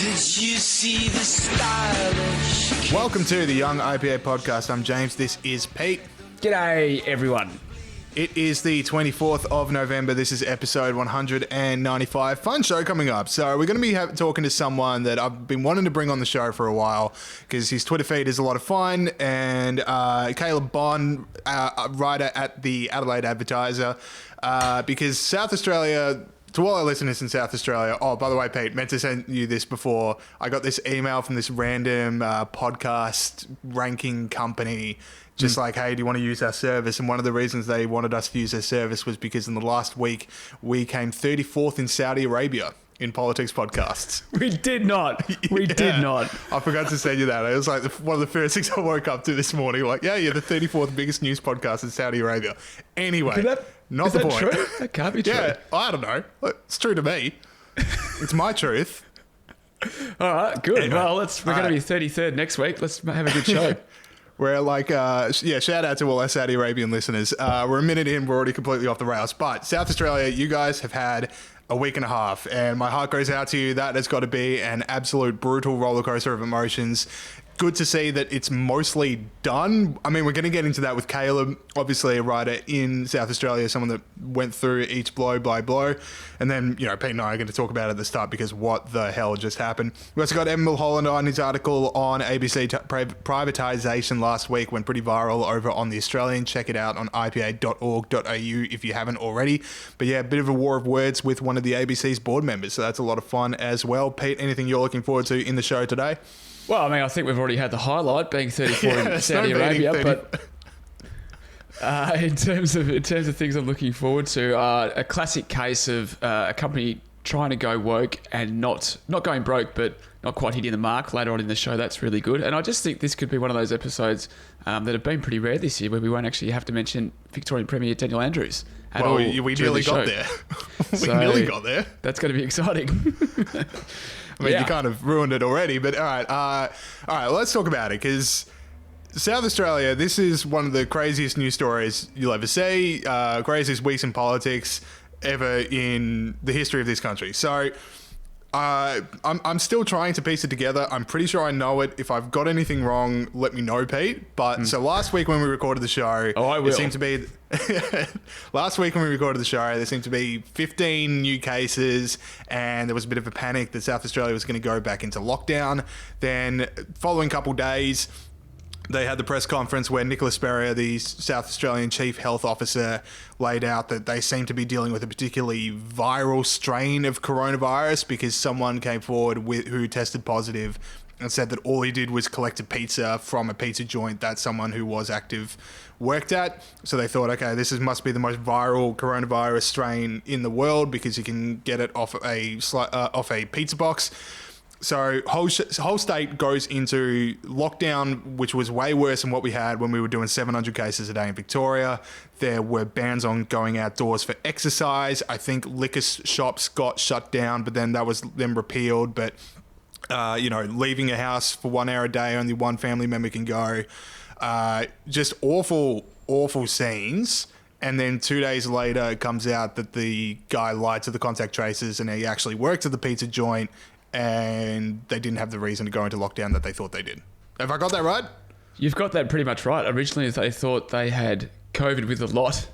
Did you see the stylish? Welcome to the Young IPA podcast. I'm James. This is Pete. G'day, everyone. It is the 24th of November. This is episode 195. Fun show coming up. So we're going to be talking to someone that I've been wanting to bring on the show for a while because his Twitter feed is a lot of fun. And Caleb Bond, writer at the Adelaide Advertiser, because South Australia... To all our listeners in South Australia, oh, by the way, Pete, meant to send you this before. I got this email from this random podcast ranking company, just like, hey, do you want to use our service? And one of the reasons they wanted us to use their service was because in the last week, we came 34th in Saudi Arabia in politics podcasts. We did not. We did not. I forgot to send you that. It was like one of the first things I woke up to this morning. Like, yeah, you're the 34th biggest news podcast in Saudi Arabia. Anyway, not the point. True? That can't be true. Yeah, I don't know. It's true to me. It's my truth. All right, good. Anyway, well, we're going to be 33rd next week. Let's have a good show. We're like, shout out to all our Saudi Arabian listeners. We're a minute in, we're already completely off the rails. But South Australia, you guys have had a week and a half, and my heart goes out to you. That has got to be an absolute brutal roller coaster of emotions. Good to see that it's mostly done. I mean, we're going to get into that with Caleb, obviously a writer in South Australia, someone that went through each blow by blow. And then, Pete and I are going to talk about it at the start because what the hell just happened. We also got Evan Mulholland on his article on ABC privatisation last week, went pretty viral over on The Australian. Check it out on ipa.org.au if you haven't already. But yeah, a bit of a war of words with one of the ABC's board members. So that's a lot of fun as well. Pete, anything you're looking forward to in the show today? Well, I mean, I think we've already had the highlight being 34 in Saudi Arabia, but in terms of things I'm looking forward to, a classic case of a company trying to go woke and not going broke, but not quite hitting the mark later on in the show. That's really good. And I just think this could be one of those episodes that have been pretty rare this year where we won't actually have to mention Victorian Premier Daniel Andrews at all. We nearly got there. We nearly got there. That's going to be exciting. I mean, you kind of ruined it already, but all right, let's talk about it, because South Australia, this is one of the craziest news stories you'll ever see, craziest weeks in politics ever in the history of this country. So I'm still trying to piece it together. I'm pretty sure I know it. If I've got anything wrong, let me know, Pete. But so last week when we recorded the show, it seemed to be last week when we recorded the show, there seemed to be 15 new cases, and there was a bit of a panic that South Australia was going to go back into lockdown. Then following couple days, they had the press conference where Nicholas Spurrier, the South Australian Chief Health Officer, laid out that they seem to be dealing with a particularly viral strain of coronavirus because someone came forward who tested positive and said that all he did was collect a pizza from a pizza joint that someone who was active worked at. So they thought, okay, this must be the most viral coronavirus strain in the world because you can get it off a pizza box. So whole state goes into lockdown, which was way worse than what we had when we were doing 700 cases a day in Victoria. There were bans on going outdoors for exercise. I think liquor shops got shut down, but then that was then repealed. But, leaving a house for 1 hour a day, only one family member can go. Just awful, awful scenes. And then 2 days later, it comes out that the guy lied to the contact tracers and he actually worked at the pizza joint, and they didn't have the reason to go into lockdown that they thought they did. Have I got that right? You've got that pretty much right. Originally, they thought they had COVID with a lot,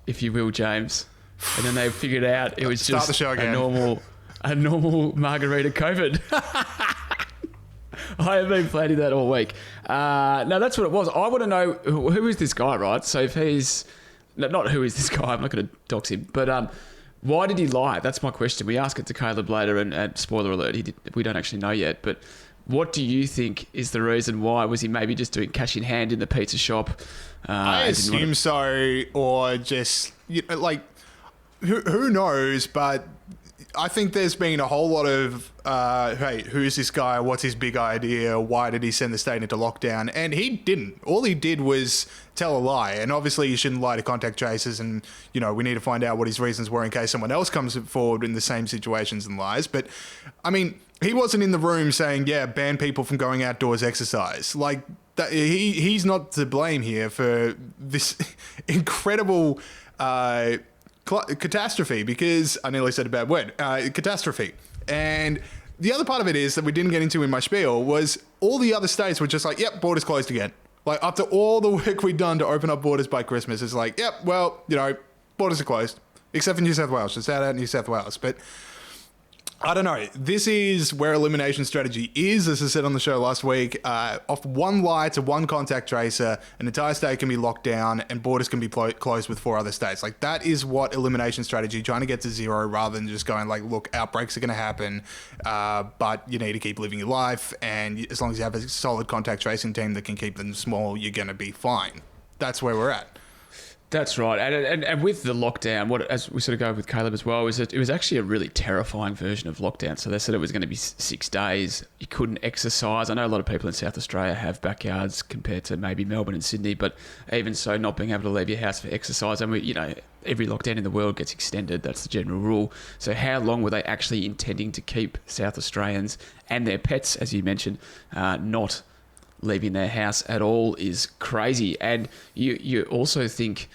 if you will, James. And then they figured out it was just a normal margarita COVID. I have been planning that all week. No, that's what it was. I want to know who is this guy, right? So if he's... Not who is this guy, I'm not going to dox him, but... why did he lie? That's my question. We ask it to Caleb later, and spoiler alert, we don't actually know yet. But what do you think is the reason why? Was he maybe just doing cash in hand in the pizza shop? I assume so, or just who knows? But I think there's been a whole lot of hey, who's this guy? What's his big idea? Why did he send the state into lockdown? And he didn't. All he did was tell a lie. And obviously you shouldn't lie to contact tracers, and we need to find out what his reasons were in case someone else comes forward in the same situations and lies. But I mean, he wasn't in the room saying, yeah, ban people from going outdoors exercise. Like that, he's not to blame here for this incredible catastrophe, because I nearly said a bad word, catastrophe. And the other part of it is that we didn't get into in my spiel was all the other states were just like, yep, borders closed again. Like, after all the work we'd done to open up borders by Christmas, it's like, yep, well, borders are closed. Except for New South Wales. Just out New South Wales. But I don't know. This is where elimination strategy is, as I said on the show last week. Off one lie to one contact tracer, an entire state can be locked down and borders can be closed with 4 other states. Like, that is what elimination strategy, trying to get to zero rather than just going like, look, outbreaks are going to happen, but you need to keep living your life. And as long as you have a solid contact tracing team that can keep them small, you're going to be fine. That's where we're at. That's right, and with the lockdown, as we sort of go with Caleb as well, is that it was actually a really terrifying version of lockdown. So they said it was going to be 6 days. You couldn't exercise. I know a lot of people in South Australia have backyards compared to maybe Melbourne and Sydney, but even so, not being able to leave your house for exercise. And every lockdown in the world gets extended. That's the general rule. So how long were they actually intending to keep South Australians and their pets, as you mentioned, not leaving their house at all is crazy. And you also think,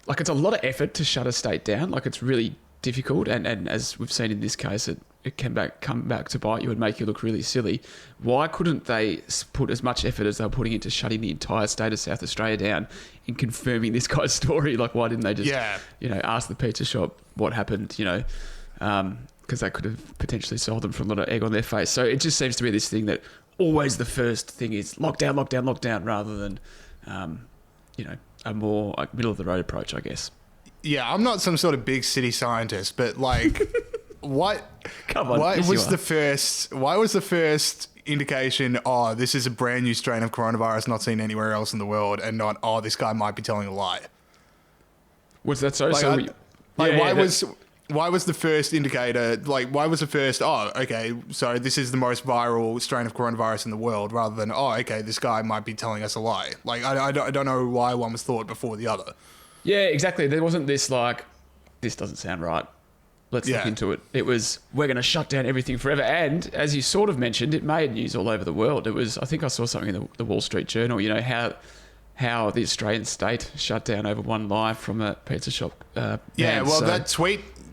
like, it's a lot of effort to shut a state down. Like, it's really difficult. And as we've seen in this case, it can come back to bite you and make you look really silly. Why couldn't they put as much effort as they were putting into shutting the entire state of South Australia down in confirming this guy's story? Like, why didn't they just, ask the pizza shop what happened, because they could have potentially sold them for a lot of egg on their face. So it just seems to be this thing that always the first thing is lockdown, rather than, a more like middle of the road approach, I guess. Yeah, I'm not some sort of big city scientist, but like, why was the first indication, this is a brand new strain of coronavirus not seen anywhere else in the world, and not, this guy might be telling a lie? Was that so? Why was the first indicator, like, why was the first, so this is the most viral strain of coronavirus in the world, rather than, this guy might be telling us a lie? Like, I don't know why one was thought before the other. Yeah, exactly. There wasn't this, like, this doesn't sound right, let's look into it. It was, we're going to shut down everything forever. And as you sort of mentioned, it made news all over the world. It was, I think I saw something in the Wall Street Journal, how the Australian state shut down over one lie from a pizza shop.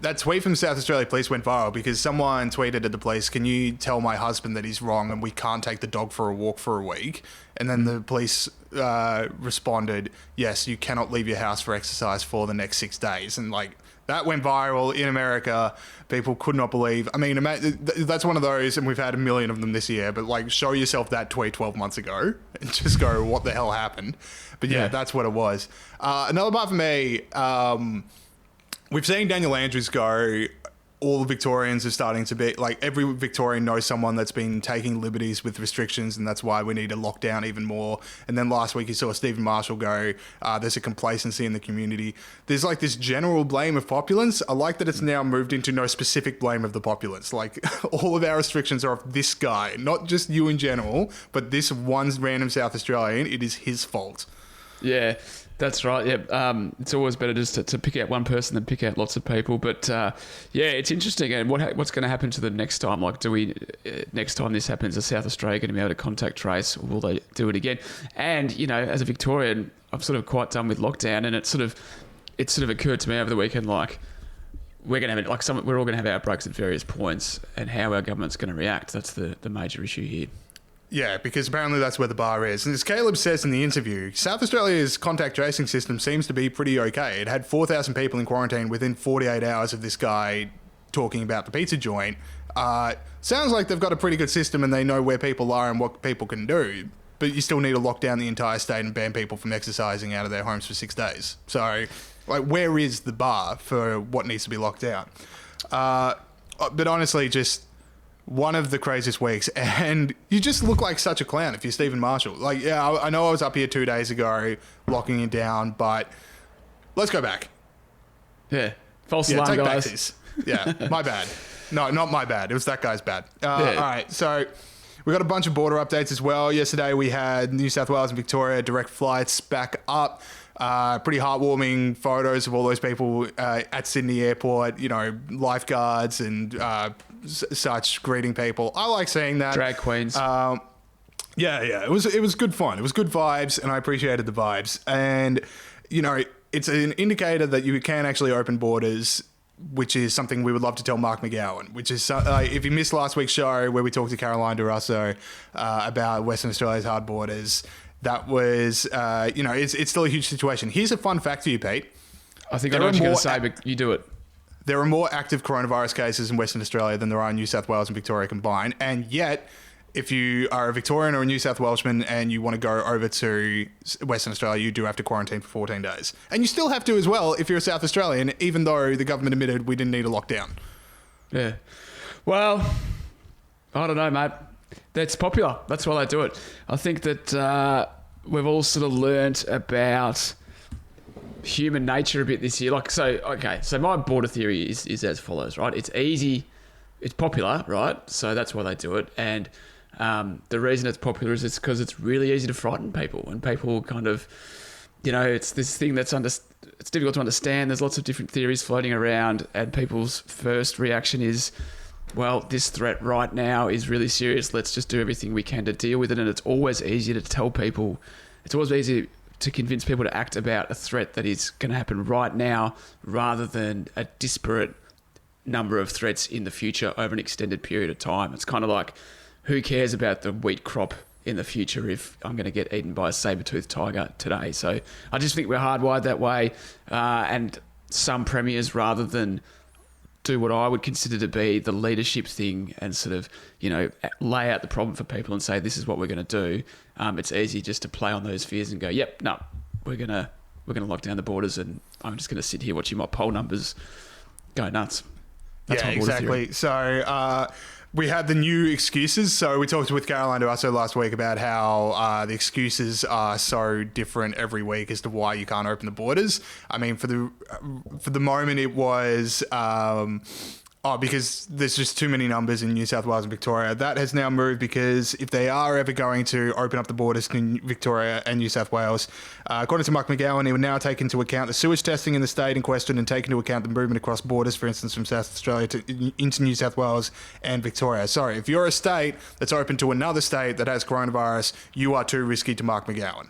That tweet from South Australia Police went viral because someone tweeted at the police, "Can you tell my husband that he's wrong and we can't take the dog for a walk for a week?" And then the police responded, "Yes, you cannot leave your house for exercise for the next 6 days." And like, that went viral in America. People could not believe. I mean, that's one of those, and we've had a million of them this year, but like, show yourself that tweet 12 months ago and just go, what the hell happened? But yeah, that's what it was. Another part for me, we've seen Daniel Andrews go. All the Victorians are starting to be like, every Victorian knows someone that's been taking liberties with restrictions, and that's why we need to lock down even more. And then last week you saw Stephen Marshall go, there's a complacency in the community. There's like this general blame of populace. I like that it's now moved into no specific blame of the populace. Like, all of our restrictions are of this guy, not just you in general, but this one random South Australian. It is his fault. Yeah. That's right. Yeah, it's always better just to pick out one person than pick out lots of people. But it's interesting. And what's going to happen to them next time? Like, next time this happens, is South Australia going to be able to contact trace, or will they do it again? And as a Victorian, I'm sort of quite done with lockdown, and it sort of occurred to me over the weekend, like, we're going to have we're all going to have outbreaks at various points, and how our government's going to react. That's the major issue here. Yeah, because apparently that's where the bar is. And as Caleb says in the interview, South Australia's contact tracing system seems to be pretty okay. It had 4,000 people in quarantine within 48 hours of this guy talking about the pizza joint. Sounds like they've got a pretty good system and they know where people are and what people can do. But you still need to lock down the entire state and ban people from exercising out of their homes for 6 days. So, like, where is the bar for what needs to be locked down? But honestly, just one of the craziest weeks, and you just look like such a clown if you're Stephen Marshall. Like, yeah, I know I was up here 2 days ago locking it down, but let's go back. Yeah, false alarm, guys. Backsies. Yeah, my bad. No, not my bad. It was that guy's bad. All right, so we got a bunch of border updates as well. Yesterday we had New South Wales and Victoria direct flights back up. Pretty heartwarming photos of all those people at Sydney Airport, lifeguards and such greeting people. I like seeing that. Drag queens. It was good fun. It was good vibes, and I appreciated the vibes. And, it's an indicator that you can actually open borders which is something we would love to tell Mark McGowan, which is if you missed last week's show where we talked to Caroline Durasso about Western Australia's hard borders, that was, it's still a huge situation. Here's a fun fact for you, Pete. I think I know what you're going to say, but you do it. There are more active coronavirus cases in Western Australia than there are in New South Wales and Victoria combined. And yet, if you are a Victorian or a New South Welshman and you want to go over to Western Australia, you do have to quarantine for 14 days. And you still have to as well if you're a South Australian, even though the government admitted we didn't need a lockdown. Yeah. Well, I don't know, mate. That's popular. That's why they do it. I think that we've all sort of learnt about human nature a bit this year. So my border theory is as follows, right? It's easy, it's popular, right? So that's why they do it. And the reason it's popular is it's because it's really easy to frighten people, and people kind of, it's this thing that's it's difficult to understand. There's lots of different theories floating around, and people's first reaction is, well, this threat right now is really serious. Let's just do everything we can to deal with it. And it's always easier to tell people, it's always easier to convince people to act about a threat that is going to happen right now rather than a disparate number of threats in the future over an extended period of time. It's kind of like, who cares about the wheat crop in the future if I'm going to get eaten by a saber-toothed tiger today? So I just think we're hardwired that way. And some premiers, rather than do what I would consider to be the leadership thing and sort of, lay out the problem for people and say, this is what we're going to do. It's easy just to play on those fears and go, yep, no, we're going to lock down the borders, and I'm just going to sit here watching my poll numbers go nuts. That's my border theory. So we had the new excuses. So we talked with Caroline Durasso last week about how the excuses are so different every week as to why you can't open the borders. I mean, for the moment, it was because there's just too many numbers in New South Wales and Victoria. That has now moved because if they are ever going to open up the borders to Victoria and New South Wales, according to Mark McGowan, he would now take into account the sewage testing in the state in question and take into account the movement across borders, for instance, from South Australia into New South Wales and Victoria. Sorry, if you're a state that's open to another state that has coronavirus, you are too risky to Mark McGowan.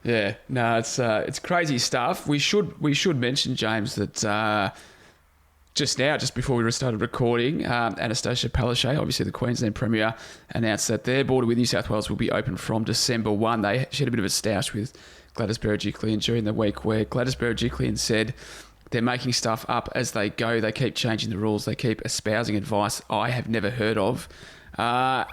Yeah, no, it's crazy stuff. We should mention, James, that just before we started recording, Anastasia Palaszczuk, obviously the Queensland Premier, announced that their border with New South Wales will be open from December 1. She had a bit of a stoush with Gladys Berejiklian during the week, where Gladys Berejiklian said they're making stuff up as they go. They keep changing the rules. They keep espousing advice I have never heard of,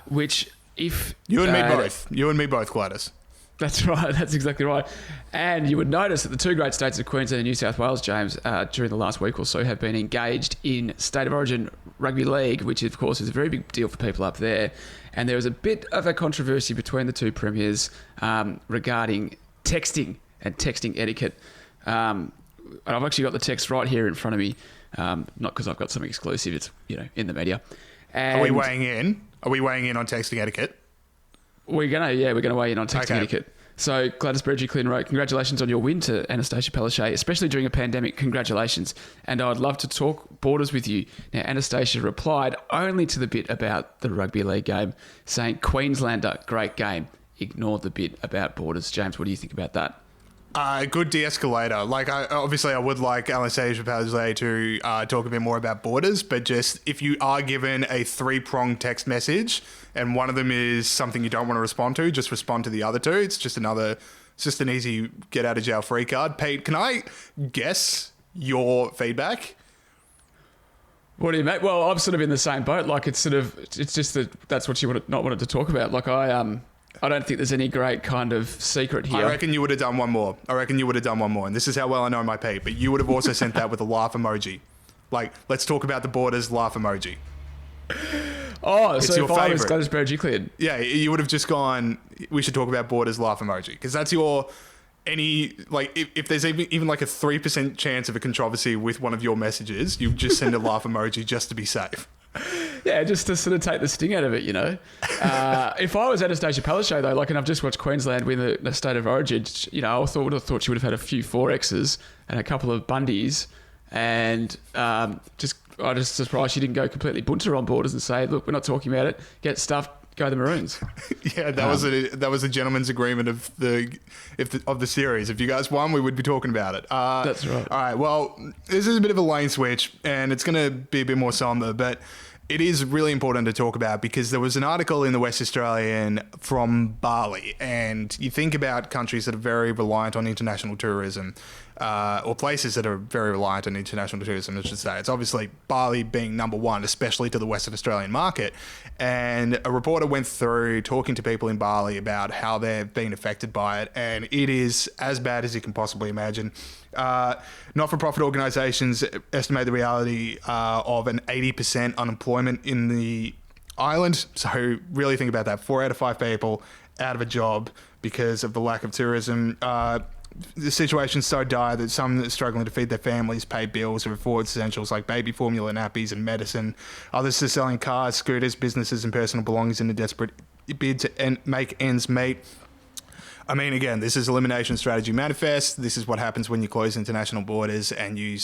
which if... You and me both, Gladys. That's right. That's exactly right. And you would notice that the two great states of Queensland and New South Wales, James, during the last week or so have been engaged in State of Origin Rugby League, which, of course, is a very big deal for people up there. And there was a bit of a controversy between the two premiers regarding texting and texting etiquette. And I've actually got the text right here in front of me, not because I've got something exclusive. It's, in the media. And Are we weighing in? Are we weighing in on texting etiquette? We're gonna weigh in on texting etiquette. So Gladys Berejiklian wrote, "Congratulations on your win to Anastasia Palaszczuk, especially during a pandemic. Congratulations, and I'd love to talk borders with you." Now Anastasia replied only to the bit about the rugby league game, saying, "Queenslander, great game." Ignored the bit about borders. James, what do you think about that? Good de-escalator. I would like Anastasia Palaszczuk to talk a bit more about borders, but just if you are given a 3-pronged text message and one of them is something you don't want to respond to, just respond to the other two. It's just an easy get out of jail free card. Pete, can I guess your feedback? What do you make? Well, I'm sort of in the same boat. It's just that that's what you would not wanted to talk about. I don't think there's any great kind of secret here. I reckon you would have done one more. And this is how well I know my Pete. But you would have also sent that with a laugh emoji. Let's talk about the borders, laugh emoji. Oh, it's so your if I was favourite. Gladys Berejiklian. Yeah, you would have just gone, we should talk about borders, laugh emoji. Because that's if there's even a 3% chance of a controversy with one of your messages, you just send a laugh emoji just to be safe. Yeah, just to sort of take the sting out of it, If I was Anastasia Palaszczuk, though, and I've just watched Queensland win the State of Origin, I would have thought she would have had a few 4Xs and a couple of Bundys, and I just surprised she didn't go completely bunter on borders and say, look, we're not talking about it. Get stuffed. go the Maroons. Yeah, that was a gentleman's agreement of the series. If you guys won, we would be talking about it. That's right. All right. Well, this is a bit of a lane switch, and it's going to be a bit more somber, but it is really important to talk about because there was an article in the West Australian from Bali, and you think about countries that are very reliant on international tourism, or places that are very reliant on international tourism, I should say. It's obviously Bali being number one, especially to the Western Australian market. And a reporter went through talking to people in Bali about how they've been affected by it, and it is as bad as you can possibly imagine. Not-for-profit organisations estimate the reality of an 80% unemployment in the island. So really think about that. 4 out of 5 people out of a job because of the lack of tourism. The situation's so dire that some are struggling to feed their families, pay bills, or afford essentials like baby formula, nappies, and medicine. Others are selling cars, scooters, businesses, and personal belongings in a desperate bid to make ends meet. I mean, again, this is elimination strategy manifest. This is what happens when you close international borders and you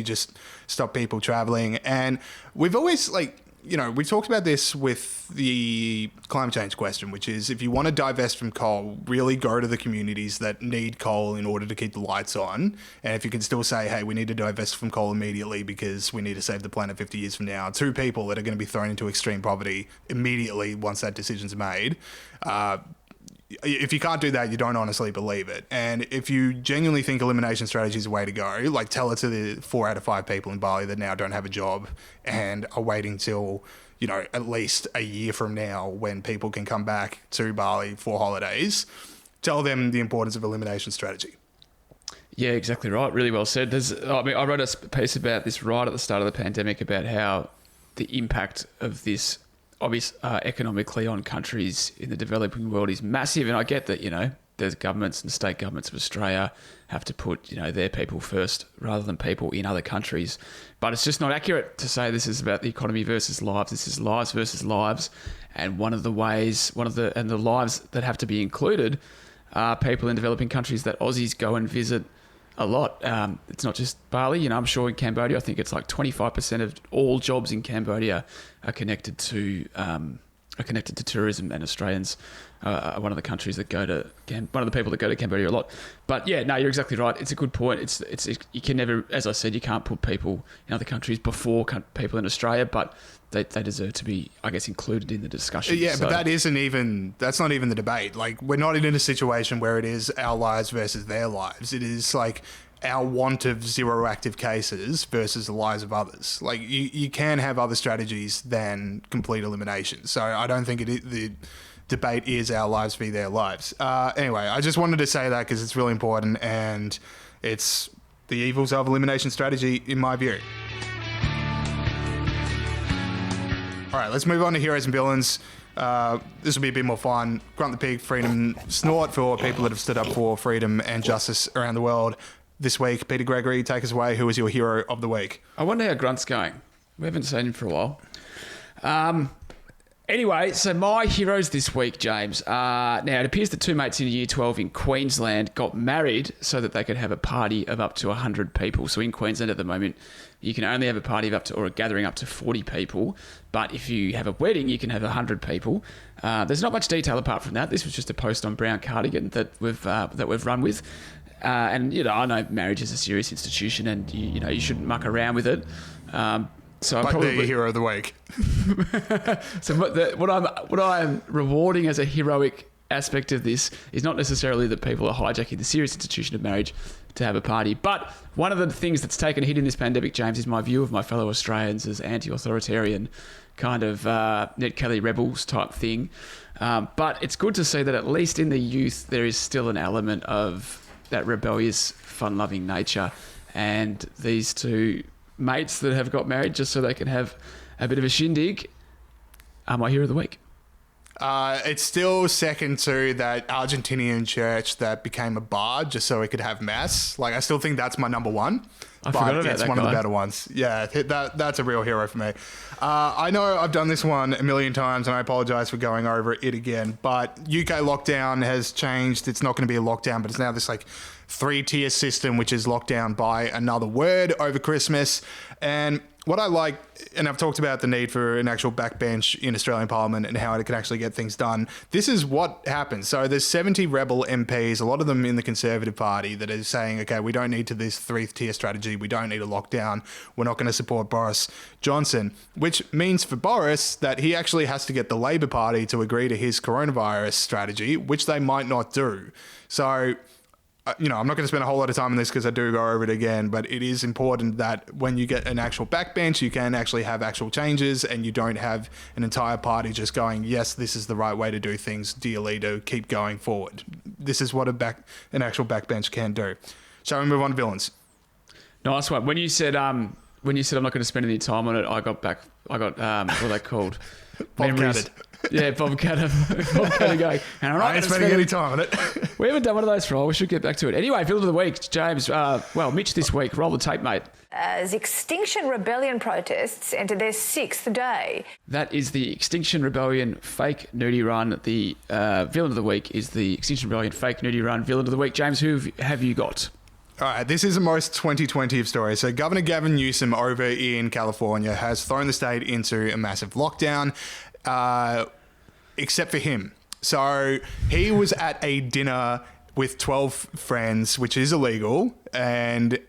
just stop people traveling. And we've always we've talked about this with the climate change question, which is if you want to divest from coal, really go to the communities that need coal in order to keep the lights on. And if you can still say, hey, we need to divest from coal immediately because we need to save the planet 50 years from now, to people that are going to be thrown into extreme poverty immediately once that decision's made. If you can't do that, you don't honestly believe it. And if you genuinely think elimination strategy is the way to go, tell it to the 4 out of 5 people in Bali that now don't have a job and are waiting till, at least a year from now when people can come back to Bali for holidays. Tell them the importance of elimination strategy. Yeah, exactly right. Really well said. I wrote a piece about this right at the start of the pandemic about how the impact of this economically on countries in the developing world is massive. And I get that, there's governments and state governments of Australia have to put, their people first rather than people in other countries. But it's just not accurate to say this is about the economy versus lives. This is lives versus lives. And the lives that have to be included are people in developing countries that Aussies go and visit a lot. It's not just Bali. I'm sure in Cambodia, I think it's 25% of all jobs in Cambodia are connected to tourism, and Australians are one of the countries that one of the people that go to Cambodia a lot. But yeah, no, you're exactly right. It's a good point. It's you can never, as I said, you can't put people in other countries before people in Australia, but they deserve to be, I guess, included in the discussion. Yeah, but that's not even the debate. We're not in a situation where it is our lives versus their lives. It is our want of zero active cases versus the lives of others. You can have other strategies than complete elimination. So I don't think the debate is our lives v their lives. Anyway, I just wanted to say that because it's really important, and it's the evils of elimination strategy in my view. All right, let's move on to heroes and villains. This will be a bit more fun. Grunt the Pig, Freedom Snort for people that have stood up for freedom and justice around the world. This week, Peter Gregory, take us away. Who is your hero of the week? I wonder how Grunt's going. We haven't seen him for a while. Anyway, so my heroes this week, James. Now, it appears that 2 mates in year 12 in Queensland got married so that they could have a party of up to 100 people. So in Queensland at the moment, you can only have a party of or a gathering up to 40 people. But if you have a wedding, you can have 100 people. There's not much detail apart from that. This was just a post on Brown Cardigan that we've run with. And, I know marriage is a serious institution and, you shouldn't muck around with it. So I'm probably the hero of the week. So what I'm rewarding as a heroic aspect of this is not necessarily that people are hijacking the serious institution of marriage to have a party, but one of the things that's taken a hit in this pandemic, James, is my view of my fellow Australians as anti-authoritarian kind of Ned Kelly rebels type thing. But it's good to see that at least in the youth there is still an element of that rebellious, fun-loving nature, and these two mates that have got married just so they can have a bit of a shindig are my hero of the week. It's still second to that Argentinian church that became a bar just so it could have mass. I still think that's my number one. I forgot about that. It's one of the better ones. Yeah, that's a real hero for me. I know I've done this one a million times and I apologise for going over it again, but UK lockdown has changed. It's not going to be a lockdown, but it's now this 3-tier system, which is lockdown by another word over Christmas. And what I like, and I've talked about the need for an actual backbench in Australian Parliament and how it can actually get things done. This is what happens. So there's 70 rebel MPs, a lot of them in the Conservative Party, that is saying, okay, we don't need to this three-tier strategy. We don't need a lockdown. We're not going to support Boris Johnson, which means for Boris that he actually has to get the Labor Party to agree to his coronavirus strategy, which they might not do. So, I'm not going to spend a whole lot of time on this because I do go over it again, but it is important that when you get an actual backbench, you can actually have actual changes and you don't have an entire party just going, yes, this is the right way to do things, dear leader, keep going forward. This is what an actual backbench can do. Shall we move on to villains? Nice one. When you said I'm not going to spend any time on it, I got what are they called? Memories. Yeah, Bob Catter going, and I ain't spending any time on it. We haven't done one of those for a while. We should get back to it. Anyway, villain of the week, James. Mitch this week. Roll the tape, mate. As Extinction Rebellion protests enter their 6th day. That is the Extinction Rebellion fake nudie run. The villain of the week is the Extinction Rebellion fake nudie run. Villain of the week, James, who have you got? All right, this is the most 2020 of stories. So Governor Gavin Newsom over in California has thrown the state into a massive lockdown, except for him. So he was at a dinner with 12 friends, which is illegal, and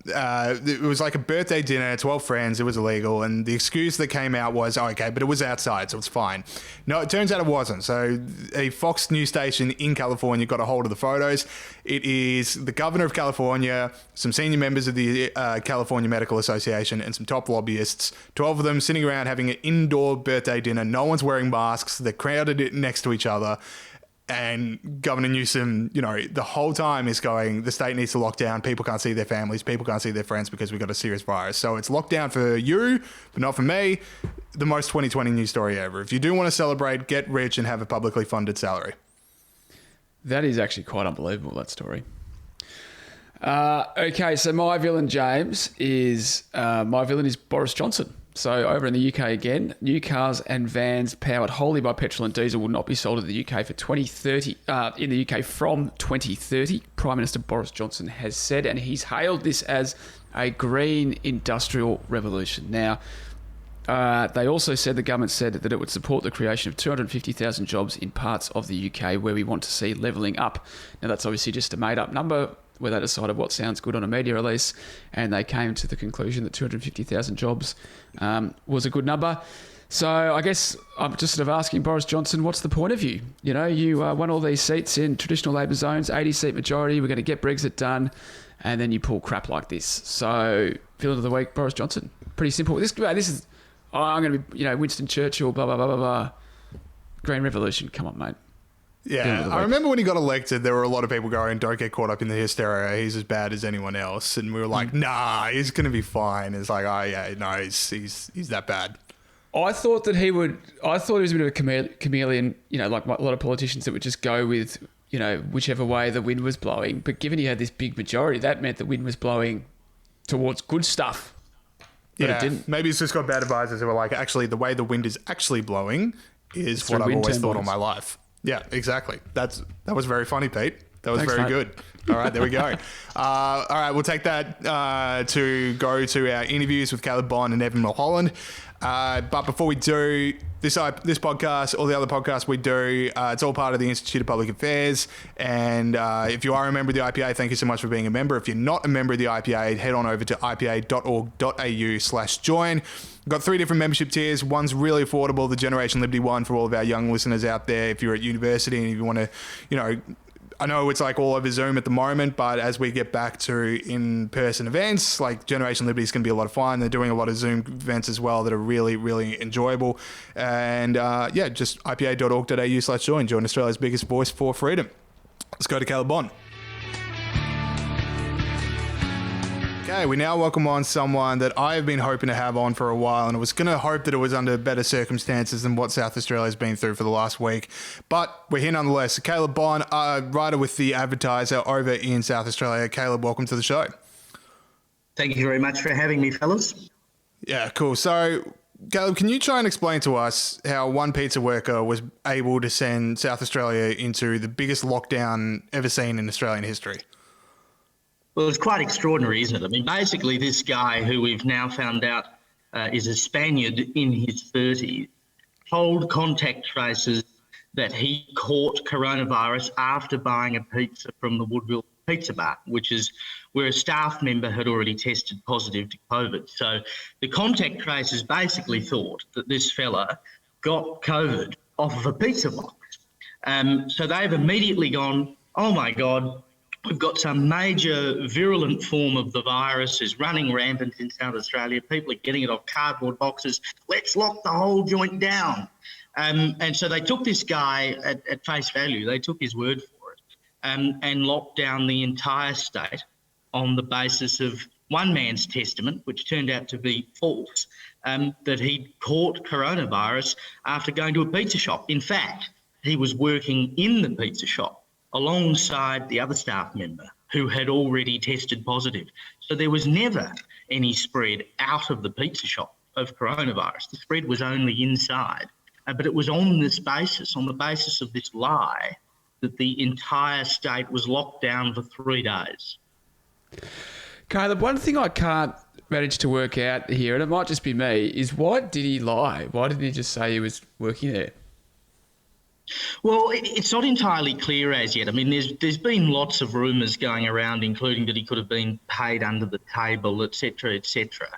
it was like a birthday dinner, 12 friends, it was illegal, and the excuse that came out was, okay, but it was outside, so it's fine. No, it turns out it wasn't. So a Fox News station in California got a hold of the photos. It is the governor of California, some senior members of the California Medical Association, and some top lobbyists, 12 of them sitting around having an indoor birthday dinner. No one's wearing masks. They're crowded next to each other. And Governor Newsom, the whole time is going, the state needs to lock down. People can't see their families. People can't see their friends because we've got a serious virus. So it's lockdown for you, but not for me. The most 2020 news story ever. If you do want to celebrate, get rich and have a publicly funded salary. That is actually quite unbelievable, that story. Okay, so my villain, James, is Boris Johnson. So over in the UK again, new cars and vans powered wholly by petrol and diesel will not be sold in the UK for 2030. In the UK from 2030, Prime Minister Boris Johnson has said, and he's hailed this as a green industrial revolution. Now, they also said, the government said that it would support the creation of 250,000 jobs in parts of the UK where we want to see levelling up. Now, that's obviously just a made-up number, where they decided what sounds good on a media release, and they came to the conclusion that 250,000 jobs was a good number. So I guess I'm just sort of asking Boris Johnson, what's the point of you? You won all these seats in traditional Labor zones, 80-seat majority, we're going to get Brexit done, and then you pull crap like this. So, villain of the week, Boris Johnson. Pretty simple. This is, I'm going to be, Winston Churchill, blah, blah, blah, blah, blah. Green Revolution, come on, mate. Yeah, I remember when he got elected, there were a lot of people going, don't get caught up in the hysteria. He's as bad as anyone else. And we were like, nah, he's going to be fine. It's like, oh, yeah, no, he's that bad. I thought he was a bit of a chameleon, like a lot of politicians that would just go with, whichever way the wind was blowing. But given he had this big majority, that meant the wind was blowing towards good stuff. But it didn't. Maybe it's just got bad advisors who are like, actually, the way the wind is actually blowing is what I've always thought all my life. Yeah, exactly. That was very funny, Pete. That was very good. All right, there we go. All right, we'll take that to go to our interviews with Caleb Bond and Evan Mulholland. But before we do, this podcast, all the other podcasts we do, it's all part of the Institute of Public Affairs. And if you are a member of the IPA, thank you so much for being a member. If you're not a member of the IPA, head on over to ipa.org.au/join. We've got 3 different membership tiers. One's really affordable, the Generation Liberty one for all of our young listeners out there. If you're at university and if you want to, I know it's like all over Zoom at the moment, but as we get back to in-person events, like Generation Liberty is going to be a lot of fun. They're doing a lot of Zoom events as well that are really, really enjoyable. And just ipa.org.au/join. Join Australia's biggest voice for freedom. Let's go to Caleb Bond. Okay, we now welcome on someone that I have been hoping to have on for a while, and I was going to hope that it was under better circumstances than what South Australia's been through for the last week. But we're here nonetheless. So Caleb Bond, writer with the Advertiser over in South Australia. Caleb, welcome to the show. Thank you very much for having me, fellas. Yeah, cool. So, Caleb, can you try and explain to us how one pizza worker was able to send South Australia into the biggest lockdown ever seen in Australian history? Well, it's quite extraordinary, isn't it? I mean, basically this guy who we've now found out is a Spaniard in his 30s, told contact tracers that he caught coronavirus after buying a pizza from the Woodville Pizza Bar, which is where a staff member had already tested positive to COVID. So the contact tracers basically thought that this fella got COVID off of a pizza box. So they've immediately gone, oh my God, we've got some major virulent form of the virus is running rampant in South Australia. People are getting it off cardboard boxes. Let's lock the whole joint down. And so they took this guy at face value. They took his word for it and locked down the entire state on the basis of one man's testament, which turned out to be false, that he'd caught coronavirus after going to a pizza shop. In fact, he was working in the pizza shop alongside the other staff member who had already tested positive. So there was never any spread out of the pizza shop of coronavirus. The spread was only inside. But it was on this basis, on the basis of this lie, that the entire state was locked down for 3 days. Caleb, one thing I can't manage to work out here, and it might just be me, is why did he lie? Why didn't he just say he was working there? Well, it's not entirely clear as yet. I mean, there's been lots of rumours going around, including that he could have been paid under the table, et cetera, et cetera.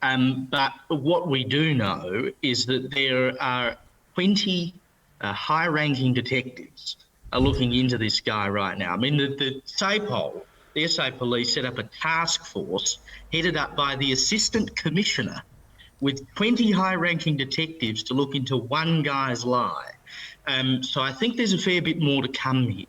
But what we do know is that there are 20 high-ranking detectives are looking into this guy right now. I mean, the SAPOL, the SA Police, set up a task force headed up by the Assistant Commissioner with 20 high-ranking detectives to look into one guy's lie. So I think there's a fair bit more to come here.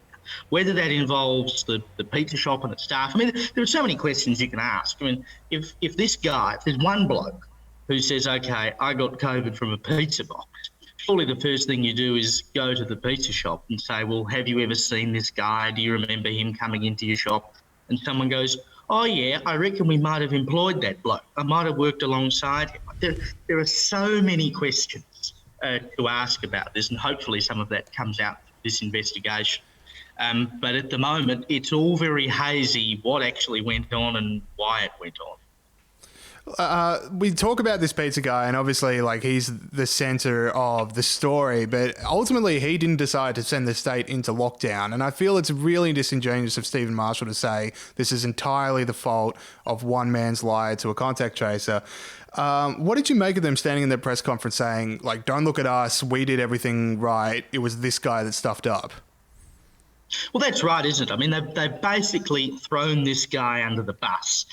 Whether that involves the pizza shop and its staff. I mean, there are so many questions you can ask. I mean, if this guy, if there's one bloke who says, okay, I got COVID from a pizza box, surely the first thing you do is go to the pizza shop and say, well, have you ever seen this guy? Do you remember him coming into your shop? And someone goes, oh, yeah, I reckon we might have employed that bloke. I might have worked alongside him. There are so many questions to ask about this, and hopefully some of that comes out of this investigation. But at the moment, it's all very hazy what actually went on and why it went on. We talk about this pizza guy, and obviously, like, he's the center of the story, but ultimately he didn't decide to send the state into lockdown. And I feel it's really disingenuous of Stephen Marshall to say this is entirely the fault of one man's lie to a contact tracer. What did you make of them standing in their press conference saying, like, don't look at us, we did everything right, it was this guy that stuffed up? Well, that's right, isn't it? I mean, they've basically thrown this guy under the bus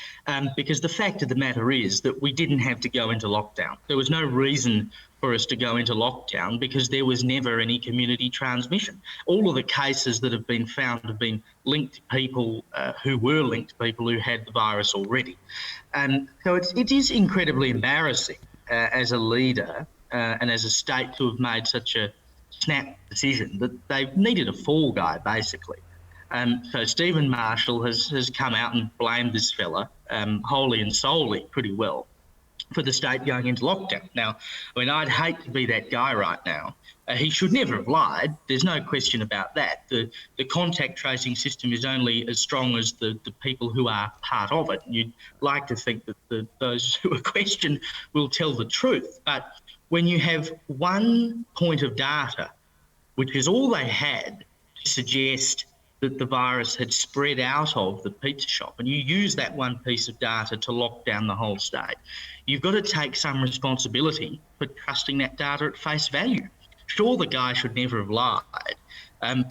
because the fact of the matter is that we didn't have to go into lockdown. There was no reason for us to go into lockdown because there was never any community transmission. All of the cases that have been found have been linked to people who were linked to people who had the virus already. So it is incredibly embarrassing as a leader and as a state to have made such a snap decision that they needed a fall guy, basically. So Stephen Marshall has come out and blamed this fella wholly and solely pretty well for the state going into lockdown. Now, I mean, I'd hate to be that guy right now. He should never have lied. There's no question about that. The contact tracing system is only as strong as the people who are part of it. You'd like to think that those who are questioned will tell the truth. But when you have one point of data, which is all they had to suggest that the virus had spread out of the pizza shop, and you use that one piece of data to lock down the whole state, you've got to take some responsibility for trusting that data at face value. Sure, the guy should never have lied,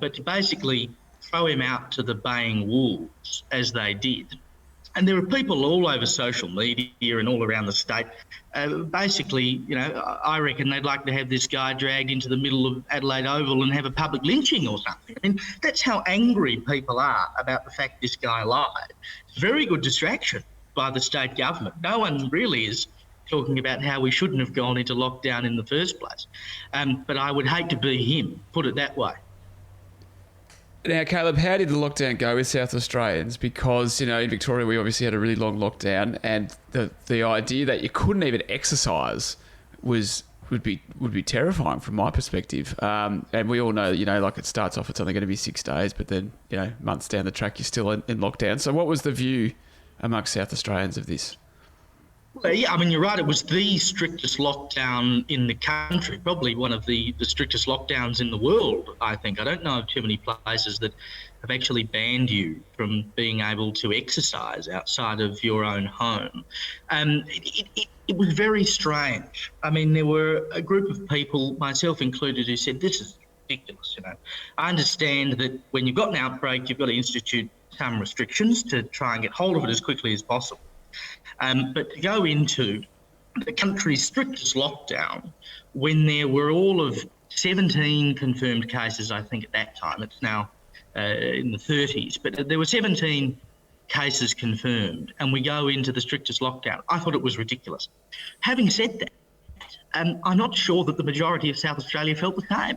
but to basically throw him out to the baying wolves as they did. And there are people all over social media and all around the state. Basically, you know, I reckon they'd like to have this guy dragged into the middle of Adelaide Oval and have a public lynching or something. I mean, that's how angry people are about the fact this guy lied. It's a very good distraction by the state government. No one really is talking about how we shouldn't have gone into lockdown in the first place. But I would hate to be him, put it that way. Now, Caleb, how did the lockdown go with South Australians? Because, you know, in Victoria, we obviously had a really long lockdown, and the idea that you couldn't even exercise would be terrifying from my perspective. And we all know, you know, like it starts off, it's only going to be 6 days, but then, you know, months down the track, you're still in lockdown. So what was the view amongst South Australians of this? Well, yeah, I mean, you're right. It was the strictest lockdown in the country, probably one of the strictest lockdowns in the world, I think. I don't know of too many places that have actually banned you from being able to exercise outside of your own home. It was very strange. I mean, there were a group of people, myself included, who said, this is ridiculous, you know. I understand that when you've got an outbreak, you've got to institute some restrictions to try and get hold of it as quickly as possible. But to go into the country's strictest lockdown when there were all of 17 confirmed cases, I think at that time, it's now in the 30s, but there were 17 cases confirmed, and we go into the strictest lockdown. I thought it was ridiculous. Having said that, I'm not sure that the majority of South Australia felt the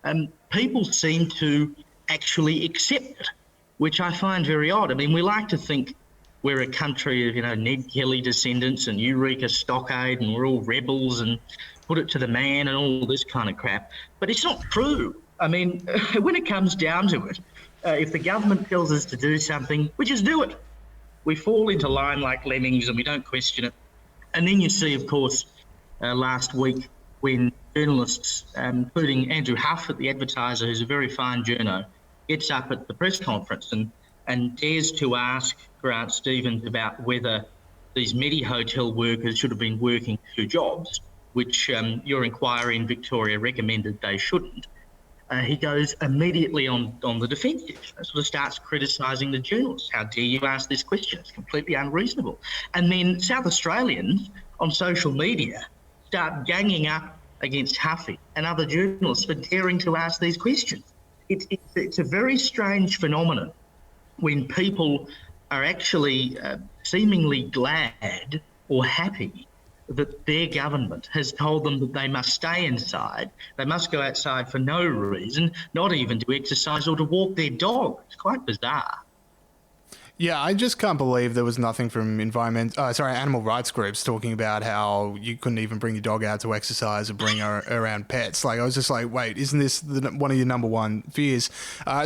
same. People seem to actually accept it, which I find very odd. I mean, we like to think we're a country of, you know, Ned Kelly descendants and Eureka Stockade and we're all rebels and put it to the man and all this kind of crap. But it's not true. I mean, when it comes down to it, if the government tells us to do something, we just do it. We fall into line like lemmings and we don't question it. And then you see, of course, last week when journalists, including Andrew Huff at the Advertiser, who's a very fine journo, gets up at the press conference and dares to ask Grant Stevens about whether these Medi-hotel workers should have been working 2 jobs, which your inquiry in Victoria recommended they shouldn't. He goes immediately on the defensive, sort of starts criticising the journalists. How dare you ask this question? It's completely unreasonable. And then South Australians on social media start ganging up against Huffy and other journalists for daring to ask these questions. It's a very strange phenomenon when people are actually seemingly glad or happy that their government has told them that they must stay inside, they must go outside for no reason, not even to exercise or to walk their dog. It's quite bizarre. Yeah, I just can't believe there was nothing from animal rights groups talking about how you couldn't even bring your dog out to exercise or bring her around pets. Like, I was just like, wait, isn't this one of your number one fears?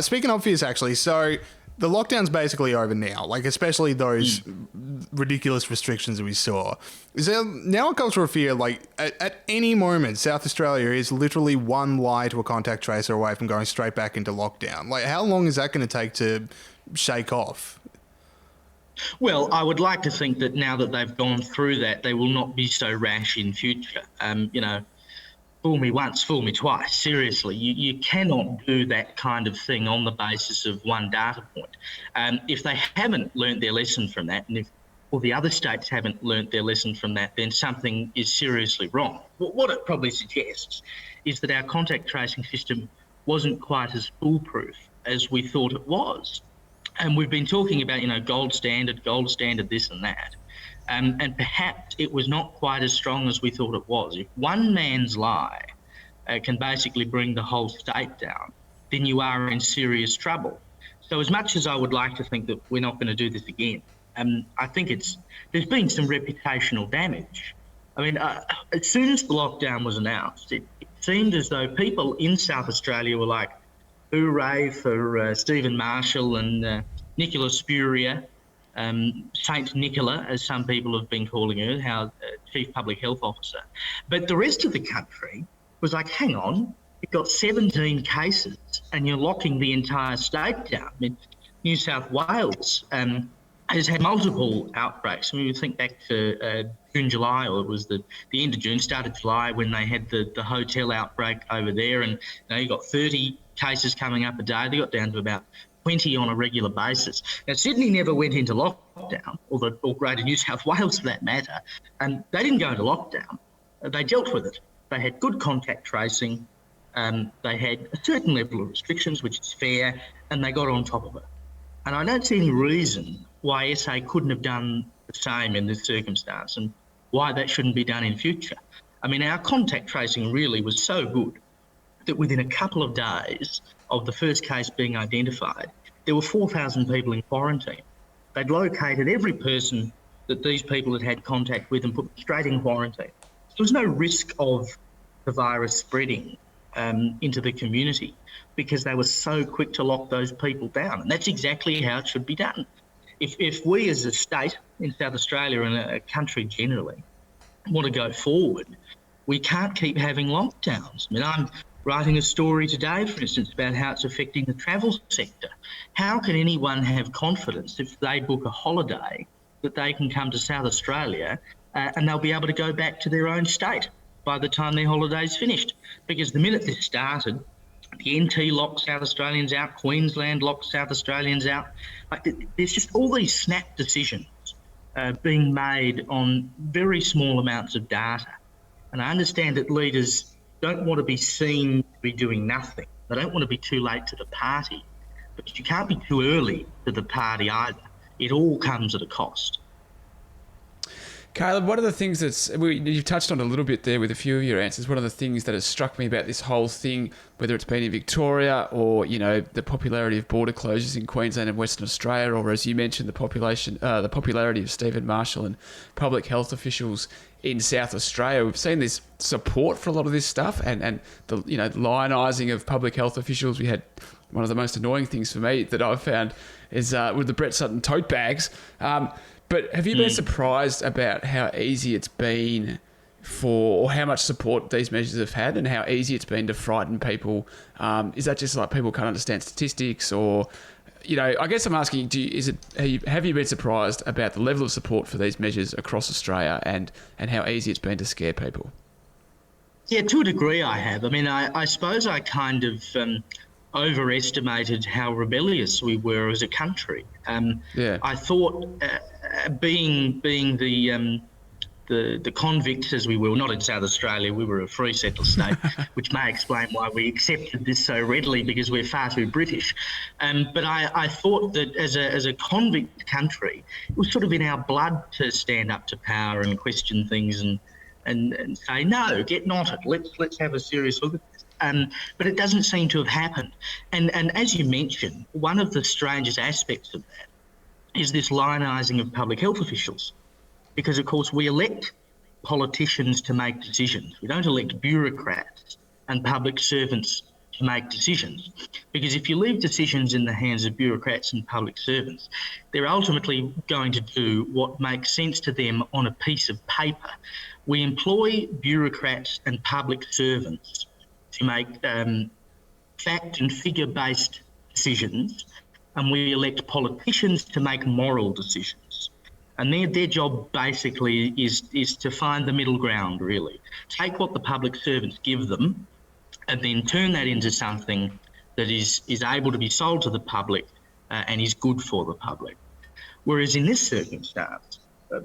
Speaking of fears, actually, so the lockdown's basically over now, like especially those ridiculous restrictions that we saw. Is there now a culture of fear, like at any moment, South Australia is literally one lie to a contact tracer away from going straight back into lockdown? Like, how long is that going to take to shake off? Well, I would like to think that now that they've gone through that, they will not be so rash in future. You know, fool me once, fool me twice. Seriously, you cannot do that kind of thing on the basis of one data point. If they haven't learnt their lesson from that, and if all the other states haven't learnt their lesson from that, then something is seriously wrong. What it probably suggests is that our contact tracing system wasn't quite as foolproof as we thought it was. And we've been talking about, you know, gold standard, this and that. And perhaps it was not quite as strong as we thought it was. If one man's lie can basically bring the whole state down, then you are in serious trouble. So as much as I would like to think that we're not going to do this again, I think there's been some reputational damage. I mean, as soon as the lockdown was announced, it seemed as though people in South Australia were like, hooray for Stephen Marshall and Nicola Spurrier, Saint Nicola, as some people have been calling her, our Chief Public Health Officer. But the rest of the country was like, hang on, you've got 17 cases and you're locking the entire state down. I mean, New South Wales has had multiple outbreaks. I mean, we think back to June, July, or it was the end of June, started July, when they had the hotel outbreak over there, and you got 30 cases coming up a day. They got down to about 20 on a regular basis. Now, Sydney never went into lockdown, or Greater New South Wales for that matter, and they didn't go into lockdown. They dealt with it. They had good contact tracing. They had a certain level of restrictions, which is fair, and they got on top of it. And I don't see any reason why SA couldn't have done the same in this circumstance, and why that shouldn't be done in future. I mean, our contact tracing really was so good that within a couple of days of the first case being identified, there were 4,000 people in quarantine. They'd located every person that these people had had contact with and put them straight in quarantine. So there was no risk of the virus spreading into the community because they were so quick to lock those people down. And that's exactly how it should be done. If we as a state in South Australia and a country generally want to go forward, we can't keep having lockdowns. I mean, I'm writing a story today, for instance, about how it's affecting the travel sector. How can anyone have confidence if they book a holiday that they can come to South Australia and they'll be able to go back to their own state by the time their holiday's finished? Because the minute this started, the NT locked South Australians out, Queensland locked South Australians out. There's just all these snap decisions being made on very small amounts of data. And I understand that leaders don't want to be seen to be doing nothing. They don't want to be too late to the party. But you can't be too early to the party either. It all comes at a cost. Caleb, one of the things you've touched on a little bit there with a few of your answers, one of the things that has struck me about this whole thing, whether it's been in Victoria or, the popularity of border closures in Queensland and Western Australia, or as you mentioned, the popularity of Stephen Marshall and public health officials in South Australia. We've seen this support for a lot of this stuff and the lionising of public health officials. We had one of the most annoying things for me that I've found is with the Brett Sutton tote bags. But have you been surprised about how easy it's been or how much support these measures have had and how easy it's been to frighten people? Is that just like people can't understand statistics or, I guess I'm asking, have you been surprised about the level of support for these measures across Australia and how easy it's been to scare people? Yeah, to a degree I have. I mean, I suppose I kind of overestimated how rebellious we were as a country. I thought being the convicts, as we were, not in South Australia, we were a free settled state, which may explain why we accepted this so readily, because we're far too British. But I thought that as a convict country, it was sort of in our blood to stand up to power and question things and say, no, get not it. Let's have a serious look at this. But it doesn't seem to have happened. And as you mentioned, one of the strangest aspects of that is this lionising of public health officials. Because, of course, we elect politicians to make decisions. We don't elect bureaucrats and public servants to make decisions. Because if you leave decisions in the hands of bureaucrats and public servants, they're ultimately going to do what makes sense to them on a piece of paper. We employ bureaucrats and public servants to make fact and figure-based decisions, and we elect politicians to make moral decisions. And their job basically is to find the middle ground, really. Take what the public servants give them and then turn that into something that is able to be sold to the public and is good for the public. Whereas in this circumstance,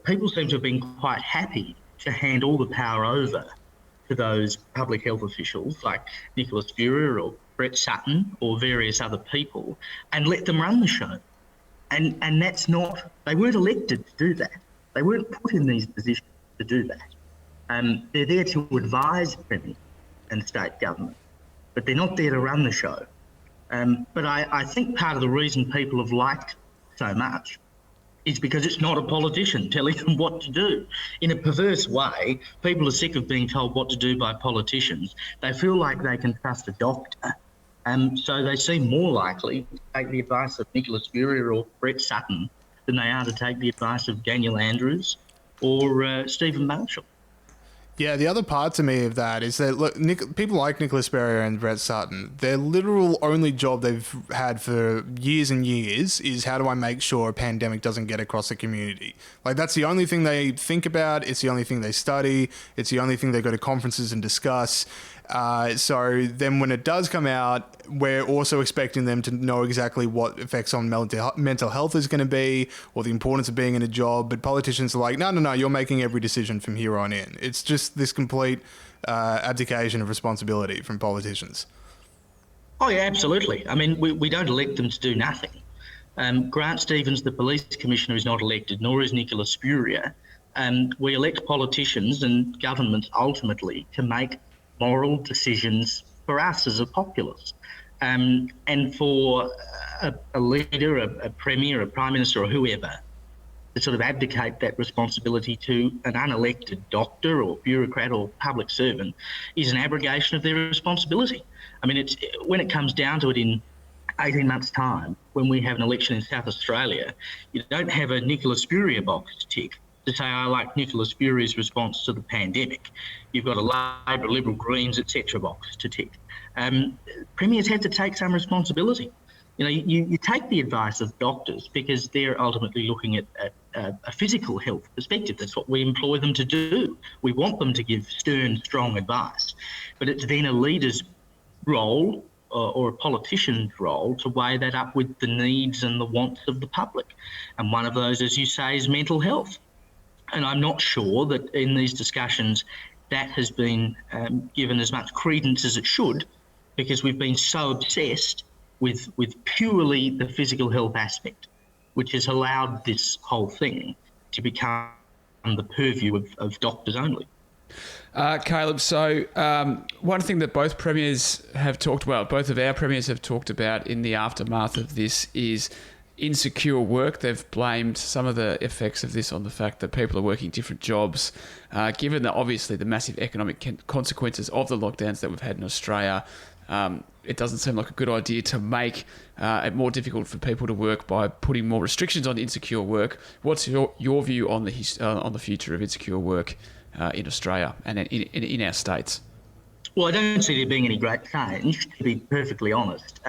people seem to have been quite happy to hand all the power over to those public health officials like Nicholas Furrier or Brett Sutton or various other people and let them run the show. And that's not, they weren't elected to do that. They weren't put in these positions to do that. They're there to advise Premier and state government, but they're not there to run the show. But I think part of the reason people have liked so much is because it's not a politician telling them what to do. In a perverse way, people are sick of being told what to do by politicians. They feel like they can trust a doctor. So they seem more likely to take the advice of Nicholas Furrier or Brett Sutton than they are to take the advice of Daniel Andrews or Stephen Marshall. Yeah, the other part to me of that is that, look, people like Nicholas Furrier and Brett Sutton, their literal only job they've had for years and years is how do I make sure a pandemic doesn't get across the community? Like, that's the only thing they think about. It's the only thing they study. It's the only thing they go to conferences and discuss. So then when it does come out, we're also expecting them to know exactly what effects on mental health is going to be or the importance of being in a job. But politicians are like, no, you're making every decision from here on in. It's just this complete abdication of responsibility from politicians. Oh, yeah, absolutely. I mean, we don't elect them to do nothing. Grant Stevens, the police commissioner, is not elected, nor is Nicholas Furrier. We elect politicians and governments ultimately to make moral decisions for us as a populace. And for a leader, a premier, a prime minister or whoever to sort of abdicate that responsibility to an unelected doctor or bureaucrat or public servant is an abrogation of their responsibility. I mean, when it comes down to it in 18 months' time, when we have an election in South Australia, you don't have a Nicola Spurrier box to tick to say, I like Nicola Spurrier's response to the pandemic. You've got a Labor, Liberal, Greens, etc. box to tick. Premiers have to take some responsibility. You take the advice of doctors because they're ultimately looking at a physical health perspective. That's what we employ them to do. We want them to give stern, strong advice. But it's then a leader's role or a politician's role to weigh that up with the needs and the wants of the public. And one of those, as you say, is mental health. And I'm not sure that in these discussions that has been given as much credence as it should, because we've been so obsessed with purely the physical health aspect, which has allowed this whole thing to become the purview of doctors only. Caleb, so one thing that both premiers have talked about, both of our premiers have talked about in the aftermath of this is insecure work. They've blamed some of the effects of this on the fact that people are working different jobs. Given that obviously the massive economic consequences of the lockdowns that we've had in Australia, it doesn't seem like a good idea to make it more difficult for people to work by putting more restrictions on insecure work. What's your view on the future of insecure work in Australia and in our states? Well, I don't see there being any great change, to be perfectly honest.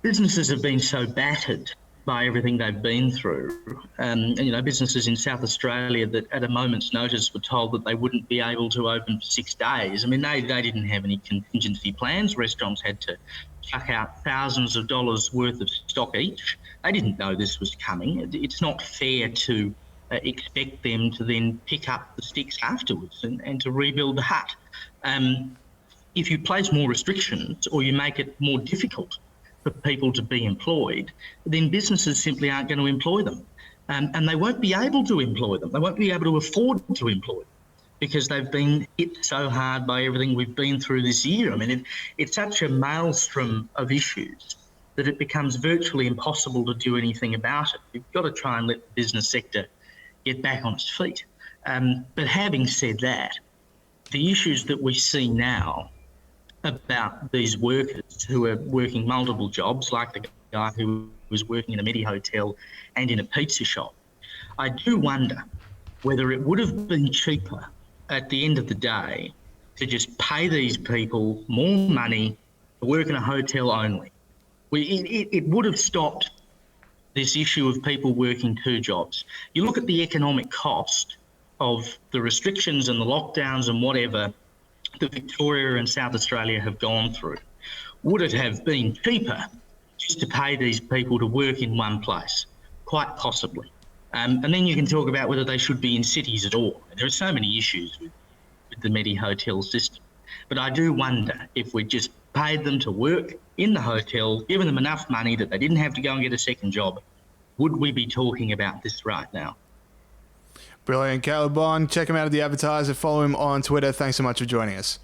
Businesses have been so battered by everything they've been through. And businesses in South Australia that at a moment's notice were told that they wouldn't be able to open for 6 days. I mean, they didn't have any contingency plans. Restaurants had to chuck out thousands of dollars worth of stock each. They didn't know this was coming. It's not fair to expect them to then pick up the sticks afterwards and to rebuild the hut. If you place more restrictions or you make it more difficult for people to be employed, then businesses simply aren't going to employ them. And they won't be able to employ them. They won't be able to afford to employ them because they've been hit so hard by everything we've been through this year. I mean, it's such a maelstrom of issues that it becomes virtually impossible to do anything about it. You've got to try and let the business sector get back on its feet. But having said that, the issues that we see now about these workers who are working multiple jobs, like the guy who was working in a Medi hotel and in a pizza shop, I do wonder whether it would have been cheaper at the end of the day to just pay these people more money to work in a hotel only. It would have stopped this issue of people working 2 jobs. You look at the economic cost of the restrictions and the lockdowns and whatever that Victoria and South Australia have gone through. Would it have been cheaper just to pay these people to work in one place? Quite possibly. And then you can talk about whether they should be in cities at all. There are so many issues with the Medi hotel system. But I do wonder if we just paid them to work in the hotel, given them enough money that they didn't have to go and get a second job, would we be talking about this right now? Brilliant. Caleb Bond, check him out at The Advertiser. Follow him on Twitter. Thanks so much for joining us.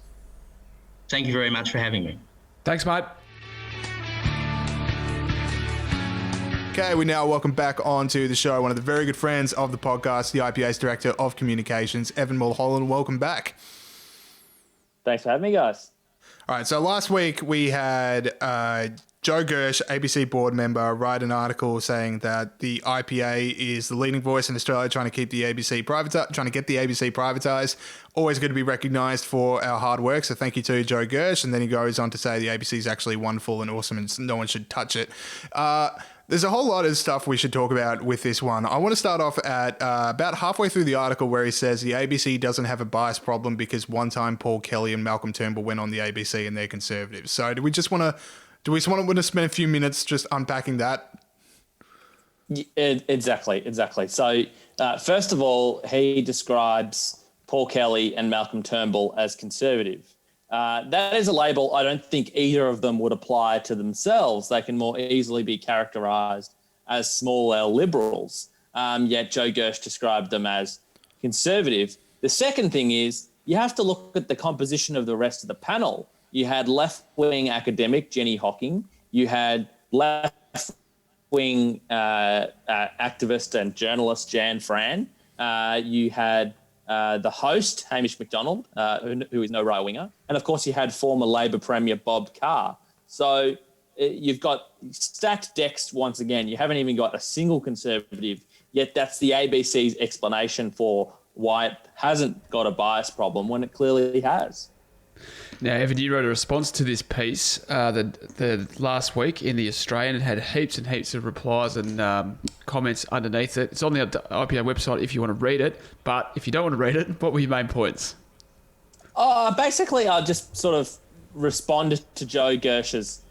Thank you very much for having me. Thanks, mate. Okay, we now welcome back onto the show one of the very good friends of the podcast, the IPA's Director of Communications, Evan Mulholland. Welcome back. Thanks for having me, guys. All right, so last week we had Joe Gersh, ABC board member, write an article saying that the IPA is the leading voice in Australia trying to keep the ABC trying to get the ABC privatised. Always good to be recognised for our hard work, so thank you to Joe Gersh. And then he goes on to say the ABC is actually wonderful and awesome and no one should touch it. There's a whole lot of stuff we should talk about with this one. I want to start off at about halfway through the article where he says the ABC doesn't have a bias problem because one time Paul Kelly and Malcolm Turnbull went on the ABC and they're conservatives. So do we just want to spend a few minutes just unpacking that? Exactly. So first of all, he describes Paul Kelly and Malcolm Turnbull as conservative. That is a label I don't think either of them would apply to themselves. They can more easily be characterised as small L liberals, yet Joe Gersh described them as conservative. The second thing is you have to look at the composition of the rest of the panel. You had left-wing academic Jenny Hocking. You had left-wing activist and journalist Jan Fran. You had the host, Hamish McDonald, who is no right-winger. And, of course, you had former Labor Premier Bob Carr. So you've got stacked decks once again. You haven't even got a single Conservative, yet that's the ABC's explanation for why it hasn't got a bias problem when it clearly has. Now, Evan, you wrote a response to this piece the last week in The Australian. It had heaps and heaps of replies and comments underneath it. It's on the IPA website if you want to read it. But if you don't want to read it, what were your main points? Basically, I just sort of responded to Joe Gersh's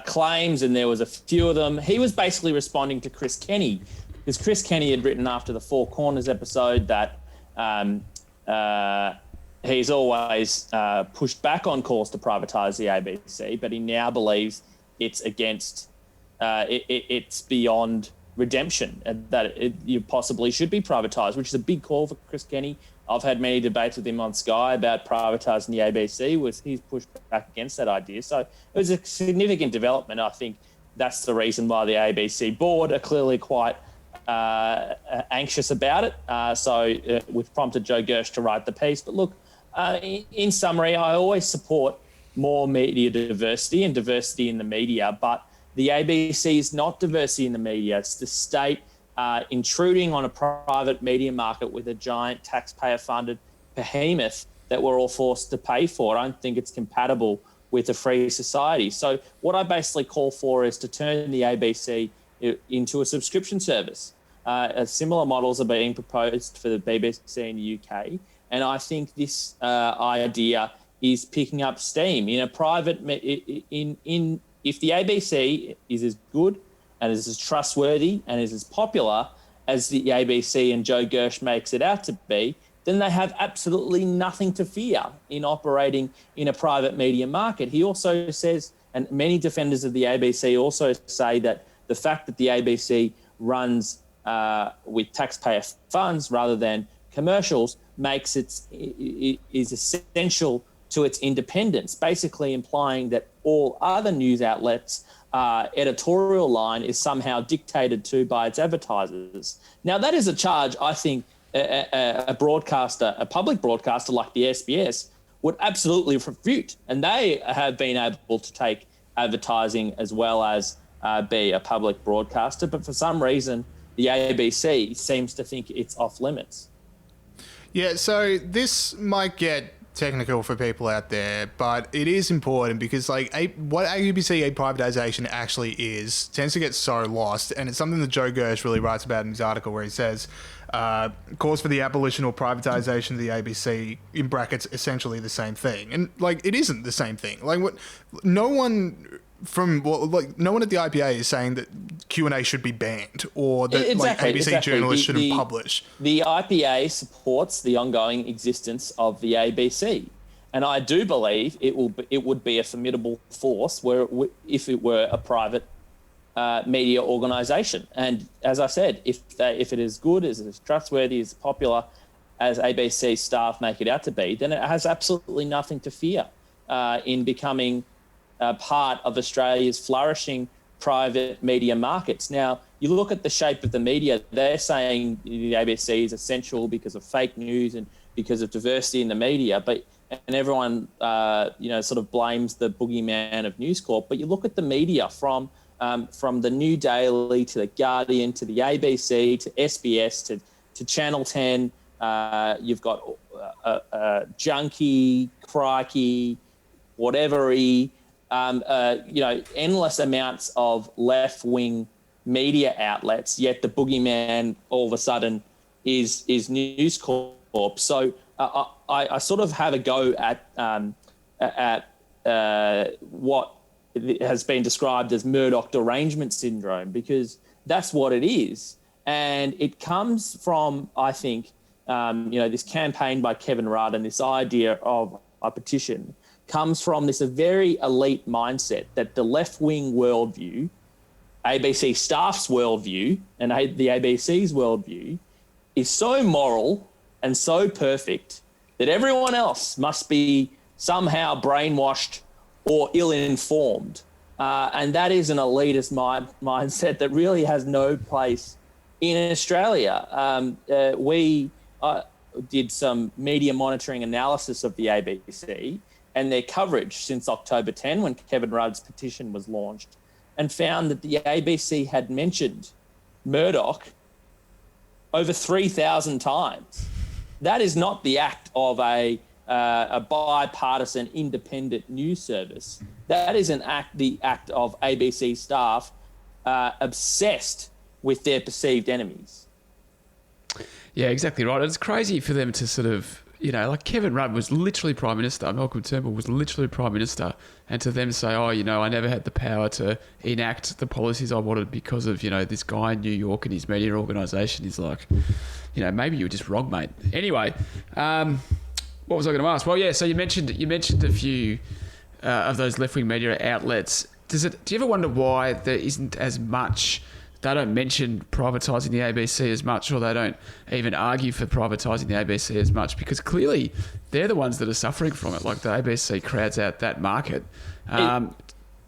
claims, and there was a few of them. He was basically responding to Chris Kenny, because Chris Kenny had written after the Four Corners episode that he's always pushed back on calls to privatise the ABC, but he now believes it's against, it's beyond redemption, and that you possibly should be privatised, which is a big call for Chris Kenny. I've had many debates with him on Sky about privatising the ABC. He's pushed back against that idea. So it was a significant development. I think that's the reason why the ABC board are clearly quite anxious about it. We've prompted Joe Gersh to write the piece. But look, in summary, I always support more media diversity and diversity in the media, but the ABC is not diversity in the media. It's the state intruding on a private media market with a giant taxpayer-funded behemoth that we're all forced to pay for. I don't think it's compatible with a free society. So what I basically call for is to turn the ABC into a subscription service. Similar models are being proposed for the BBC in the UK, and I think this idea is picking up steam. In a private, if the ABC is as good and is as trustworthy and is as popular as the ABC and Joe Gersh makes it out to be, then they have absolutely nothing to fear in operating in a private media market. He also says, and many defenders of the ABC also say, that the fact that the ABC runs with taxpayer funds rather than commercials makes is essential to its independence, basically implying that all other news outlets' editorial line is somehow dictated to by its advertisers. Now, that is a charge I think a broadcaster, a public broadcaster like the SBS, would absolutely refute, and they have been able to take advertising as well as be a public broadcaster, but for some reason the ABC seems to think it's off limits. Yeah, so this might get technical for people out there, but it is important because what ABC privatisation actually is tends to get so lost, and it's something that Joe Gersh really writes about in his article, where he says calls for the abolition or privatisation of the ABC, in brackets, essentially the same thing. And it isn't the same thing. No one at the IPA is saying that Q&A should be banned or that ABC journalists shouldn't publish. The IPA supports the ongoing existence of the ABC, and I do believe it would be a formidable force if it were a private media organisation. And as I said, if it is good, as trustworthy, as popular as ABC staff make it out to be, then it has absolutely nothing to fear in becoming part of Australia's flourishing private media markets. Now, you look at the shape of the media, they're saying the ABC is essential because of fake news and because of diversity in the media, and everyone sort of blames the boogeyman of News Corp. But you look at the media from the New Daily to the Guardian to the ABC to SBS to Channel 10, you've got Junkie, Crikey, whatever-y, endless amounts of left-wing media outlets, yet the boogeyman all of a sudden is News Corp. So I sort of have a go at what has been described as Murdoch derangement syndrome, because that's what it is. And it comes from, I think, this campaign by Kevin Rudd and this idea of a petition comes from this very elite mindset that the left-wing worldview, ABC staff's worldview and the ABC's worldview is so moral and so perfect that everyone else must be somehow brainwashed or ill-informed. And that is an elitist mindset that really has no place in Australia. We did some media monitoring analysis of the ABC, and their coverage since October 10, when Kevin Rudd's petition was launched, and found that the ABC had mentioned Murdoch over 3,000 times. That is not the act of a bipartisan independent news service. That is the act of ABC staff obsessed with their perceived enemies. Yeah, exactly right. It's crazy for them to sort of, like Kevin Rudd was literally Prime Minister, Malcolm Turnbull was literally Prime Minister, and to them say, I never had the power to enact the policies I wanted because of, this guy in New York and his media organisation is like, maybe you were just wrong, mate. Anyway, what was I going to ask? Well, yeah, so you mentioned a few of those left-wing media outlets. Do you ever wonder why there isn't as much? They don't mention privatising the ABC as much, or they don't even argue for privatising the ABC as much, because clearly they're the ones that are suffering from it. Like the ABC crowds out that market. Do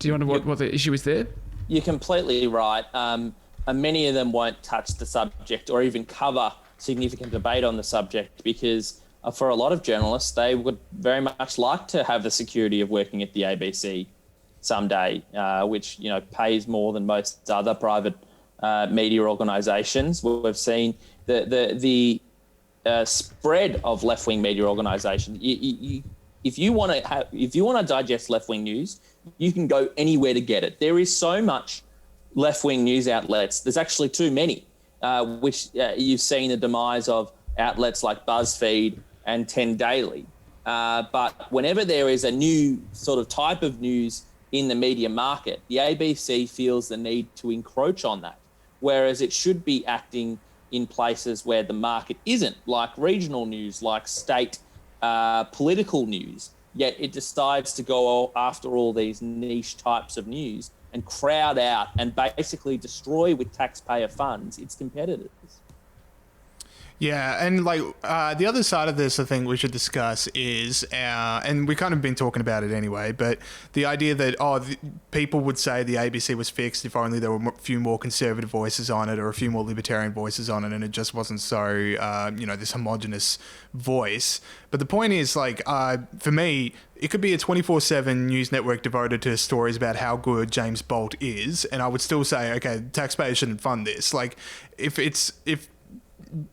you wonder what the issue is there? You're completely right. Many of them won't touch the subject or even cover significant debate on the subject because for a lot of journalists, they would very much like to have the security of working at the ABC someday, which pays more than most other private media organisations. We've seen the spread of left-wing media organisations. If you want to digest left-wing news, you can go anywhere to get it. There is so much left-wing news outlets. There's actually too many, which you've seen the demise of outlets like BuzzFeed and 10 Daily. But whenever there is a new sort of type of news in the media market, the ABC feels the need to encroach on that, whereas it should be acting in places where the market isn't, like regional news, like state political news. Yet it decides to go after all these niche types of news and crowd out and basically destroy with taxpayer funds its competitors. Yeah, and the other side of this, I think we should discuss is, and we've kind of been talking about it anyway, but the idea that, people would say the ABC was fixed if only there were a few more conservative voices on it or a few more libertarian voices on it, and it just wasn't so, this homogenous voice. But the point is, for me, it could be a 24/7 news network devoted to stories about how good James Bolt is, and I would still say, okay, taxpayers shouldn't fund this. If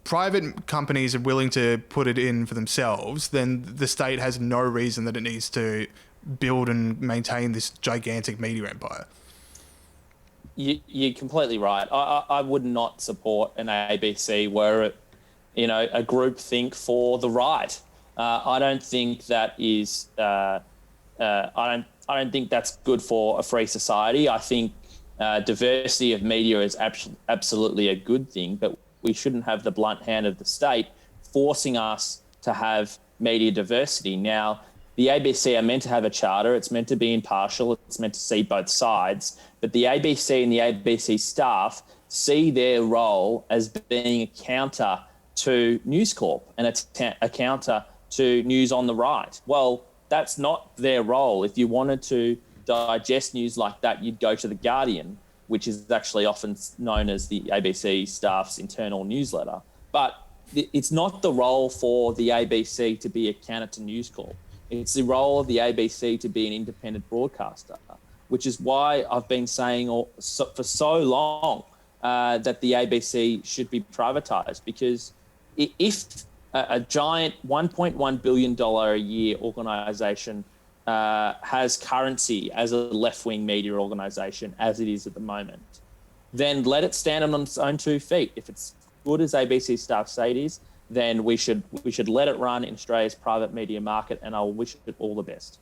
private companies are willing to put it in for themselves, then the state has no reason that it needs to build and maintain this gigantic media empire. You're completely right. I would not support an ABC where it, a group think for the right. I don't think that is. I don't think that's good for a free society. I think diversity of media is absolutely a good thing, but we shouldn't have the blunt hand of the state forcing us to have media diversity. Now, the ABC are meant to have a charter. It's meant to be impartial. It's meant to see both sides. But the ABC and the ABC staff see their role as being a counter to News Corp and a counter to News on the Right. Well, that's not their role. If you wanted to digest news like that, you'd go to The Guardian, which is actually often known as the ABC staff's internal newsletter. But it's not the role for the ABC to be a counter to News Corp. It's the role of the ABC to be an independent broadcaster, which is why I've been saying for so long that the ABC should be privatised, because if a giant $1.1 billion a year organisation has currency as a left-wing media organisation, as it is at the moment, then let it stand on its own 2 feet. If it's good as ABC staff say it is, then we should let it run in Australia's private media market, and I'll wish it all the best.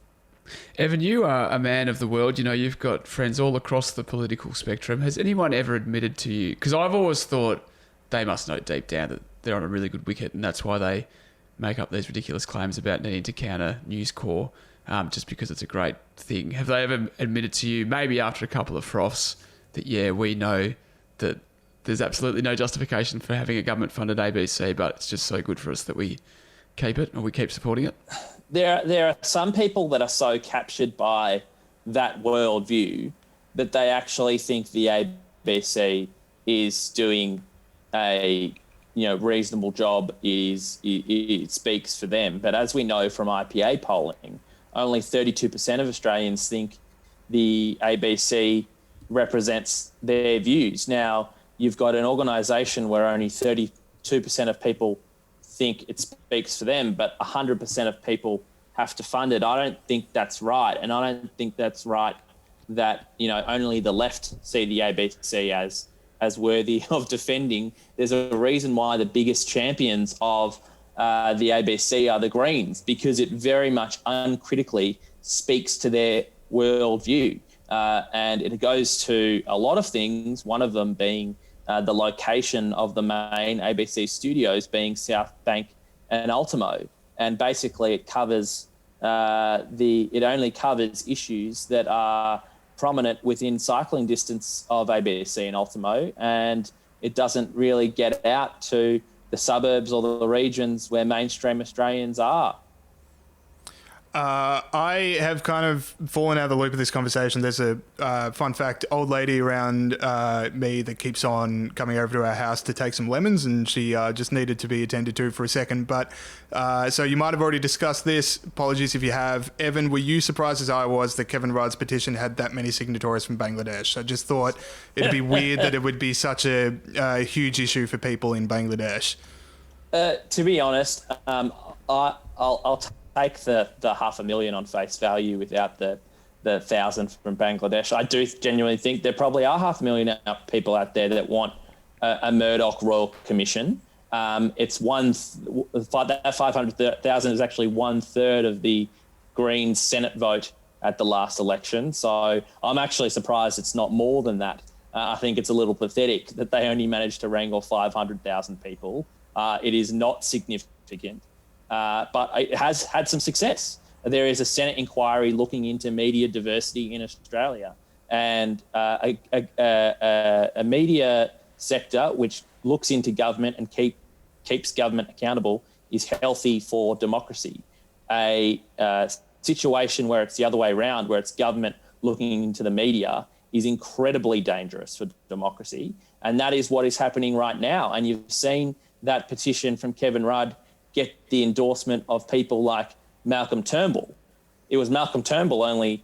Evan, you are a man of the world. You've got friends all across the political spectrum. Has anyone ever admitted to you? Because I've always thought they must know deep down that they're on a really good wicket, and that's why they make up these ridiculous claims about needing to counter News Corp. Just because it's a great thing. Have they ever admitted to you, maybe after a couple of froths, that, yeah, we know that there's absolutely no justification for having a government-funded ABC, but it's just so good for us that we keep it, or we keep supporting it? There are some people that are so captured by that worldview that they actually think the ABC is doing a reasonable job. It speaks for them. But as we know from IPA polling, only 32% of Australians think the ABC represents their views. Now, you've got an organisation where only 32% of people think it speaks for them, but 100% of people have to fund it. I don't think that's right. And I don't think that's right that, only the left see the ABC as worthy of defending. There's a reason why the biggest champions of the ABC are the Greens, because it very much uncritically speaks to their worldview. And it goes to a lot of things, one of them being the location of the main ABC studios being South Bank and Ultimo. And basically it covers it only covers issues that are prominent within cycling distance of ABC and Ultimo, and it doesn't really get out to the suburbs or the regions where mainstream Australians are. I have kind of fallen out of the loop of this conversation. There's a fun fact, old lady around me that keeps on coming over to our house to take some lemons, and she just needed to be attended to for a second. But so you might have already discussed this. Apologies if you have. Evan, were you surprised as I was that Kevin Rudd's petition had that many signatories from Bangladesh? I just thought it'd be weird that it would be such a huge issue for people in Bangladesh. To be honest, I'll take the 500,000 on face value without the 1,000 from Bangladesh. I do genuinely think there probably are 500,000 people out there that want a Murdoch Royal Commission. It's that 500,000 is actually 1/3 of the Greens Senate vote at the last election. So I'm actually surprised it's not more than that. I think it's a little pathetic that they only managed to wrangle 500,000 people. It is not significant. But it has had some success. There is a Senate inquiry looking into media diversity in Australia, and a media sector which looks into government and keeps government accountable is healthy for democracy. A situation where it's the other way around, where it's government looking into the media, is incredibly dangerous for democracy, and that is what is happening right now. And you've seen that petition from Kevin Rudd get the endorsement of people like Malcolm Turnbull. It was Malcolm Turnbull only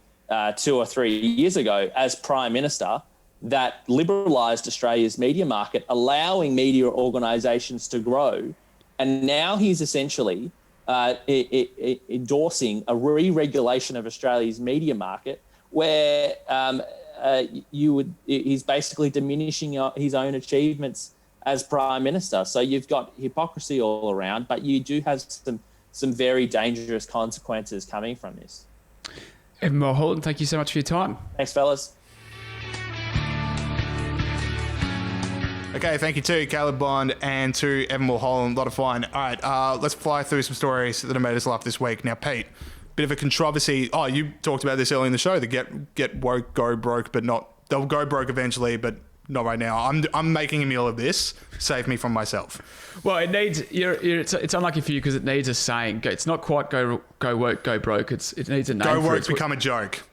2 or 3 years ago as Prime Minister that liberalised Australia's media market, allowing media organisations to grow. And now he's essentially endorsing a re-regulation of Australia's media market where he's basically diminishing his own achievements as Prime Minister. So you've got hypocrisy all around, but you do have some very dangerous consequences coming from this. Evan Mulholland, thank you so much for your time. Thanks, fellas. Okay, thank you to Caleb Bond and to Evan Mulholland. A lot of fun. All right, let's fly through some stories that have made us laugh this week. Now, Pete, bit of a controversy. Oh, you talked about this earlier in the show. The get woke, go broke, but not. They'll go broke eventually, but not right now. I'm making a meal of this. Save me from myself. Well, it needs. It's unlucky for you because it needs a saying. It's not quite go woke, go broke. It needs a name. Go for woke, become a joke.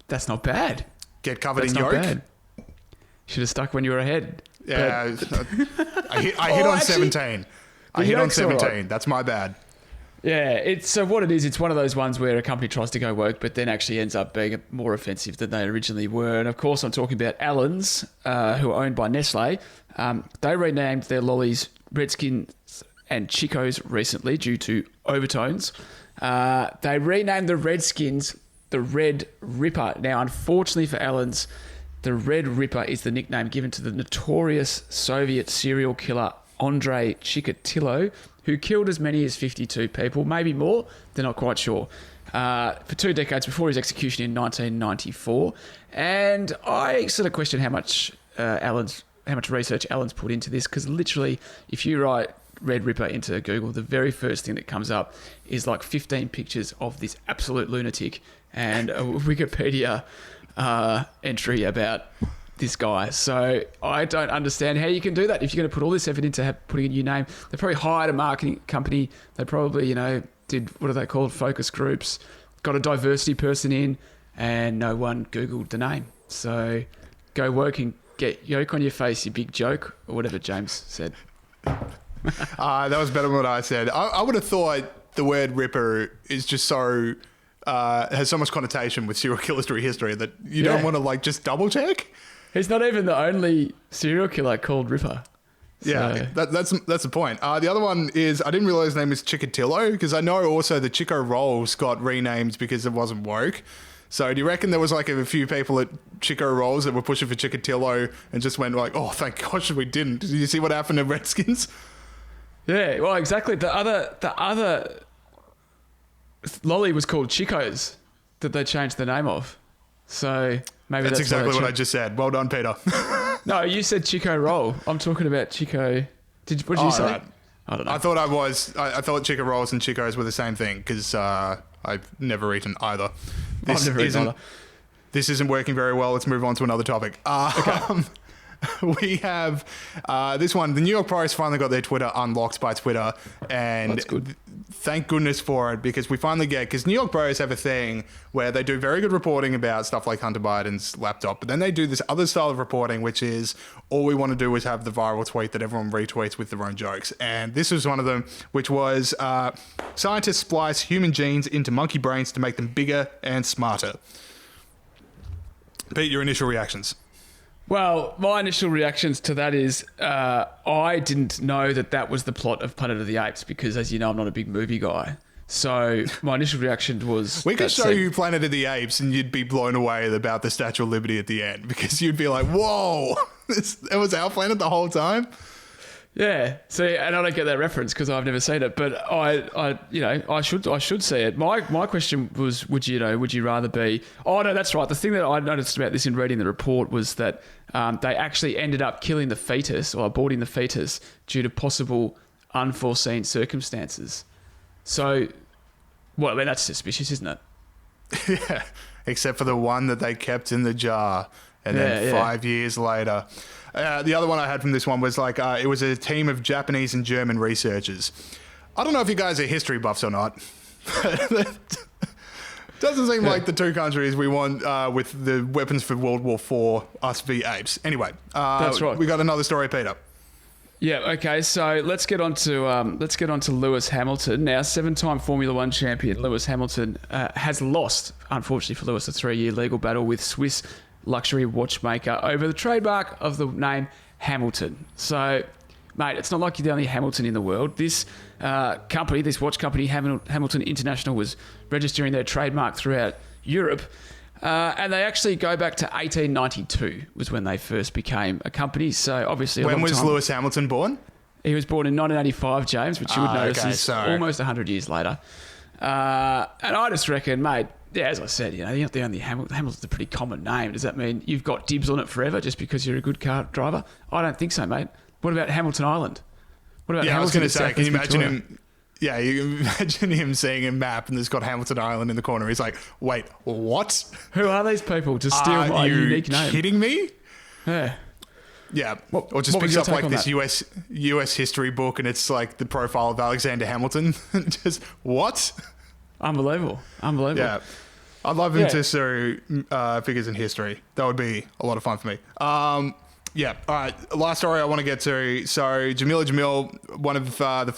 That's not bad. Get covered That's in not yolk. Bad. Should have stuck when you were ahead. Yeah, I hit on 17. I hit on 17. Right. That's my bad. Yeah, so what it is, it's one of those ones where a company tries to go woke, but then actually ends up being more offensive than they originally were. And of course, I'm talking about Allen's, who are owned by Nestle. They renamed their lollies Redskins and Chicos recently due to overtones. They renamed the Redskins the Red Ripper. Now, unfortunately for Allen's, the Red Ripper is the nickname given to the notorious Soviet serial killer Andrei Chikatilo, who killed as many as 52 people, maybe more, they're not quite sure, for 2 decades before his execution in 1994. And I sort of question how much research Allen's put into this, because literally, if you write Red Ripper into Google, the very first thing that comes up is like 15 pictures of this absolute lunatic and a Wikipedia entry about this guy. So I don't understand how you can do that. If you're going to put all this effort into putting a new name, they probably hired a marketing company. They probably, did, what are they called? Focus groups, got a diversity person in, and no one Googled the name. So go woke and get yolk on your face, you big joke, or whatever James said. That was better than what I said. I would have thought the word Ripper is just so has so much connotation with serial killer history that you don't want to like just double check. He's not even the only serial killer called Ripper. Yeah, that's the point. The other one is I didn't realize his name was Chikatilo because I know also the Chico Rolls got renamed because it wasn't woke. So do you reckon there was like a few people at Chico Rolls that were pushing for Chikatilo and just went like, oh, thank gosh we didn't? Did you see what happened to Redskins? Yeah, well, exactly. The other lolly was called Chico's that they changed the name of. So maybe that's exactly what I just said. Well done, Peter. No, you said Chico Roll. I'm talking about Chico. What did you say? Right. I don't know. I thought Chico Rolls and Chico's were the same thing because I've never eaten either. I've never eaten either. This isn't working very well. Let's move on to another topic. Okay. We have this one. The New York Post finally got their Twitter unlocked by Twitter, and that's good. Thank goodness for it because we finally get because New York Post have a thing where they do very good reporting about stuff like Hunter Biden's laptop, but then they do this other style of reporting, which is all we want to do is have the viral tweet that everyone retweets with their own jokes, and this was one of them, which was scientists splice human genes into monkey brains to make them bigger and smarter. Pete, your initial reactions? Well, my initial reactions to that is I didn't know that was the plot of Planet of the Apes because, as you know, I'm not a big movie guy. So my initial reaction was... We could show you Planet of the Apes and you'd be blown away about the Statue of Liberty at the end because you'd be like, whoa, it was our planet the whole time? Yeah. See, and I don't get that reference because I've never seen it, but I should see it. My question was, would you rather be? Oh no, that's right. The thing that I noticed about this in reading the report was that they actually ended up killing the fetus or aborting the fetus due to possible unforeseen circumstances. So, well, I mean that's suspicious, isn't it? Yeah. Except for the one that they kept in the jar, and then 5 years later. The other one I had from this one was like, it was a team of Japanese and German researchers. I don't know if you guys are history buffs or not. Doesn't seem like the two countries we want with the weapons for World War IV, us v apes. Anyway, that's right. We got another story, Peter. Yeah. Okay. So let's get on to Lewis Hamilton. Now, 7-time Formula One champion Lewis Hamilton has lost, unfortunately for Lewis, a 3-year legal battle with Swiss luxury watchmaker over the trademark of the name Hamilton. So, mate, it's not like you're the only Hamilton in the world. This company, this watch company, Hamilton International, was registering their trademark throughout Europe. And they actually go back to 1892 was when they first became a company. So, obviously, when was Lewis Hamilton born? He was born in 1985, James, which you would notice is almost 100 years later. And I just reckon, mate, yeah, as I said, you're not the only Hamilton's a pretty common name. Does that mean you've got dibs on it forever just because you're a good car driver? I don't think so, mate. What about Hamilton Island? What about Hamilton? I was going to say, can you imagine him? Yeah, you can imagine him seeing a map and there's got Hamilton Island in the corner. He's like, wait, what? Who are these people to steal my unique name? Are you kidding me? Yeah. Yeah, or just picks up like this US history book and it's like the profile of Alexander Hamilton. Just what? Unbelievable. Yeah. I'd love him to sue figures in history. That would be a lot of fun for me. Yeah. All right. Last story I want to get to. So Jameela Jamil, one of the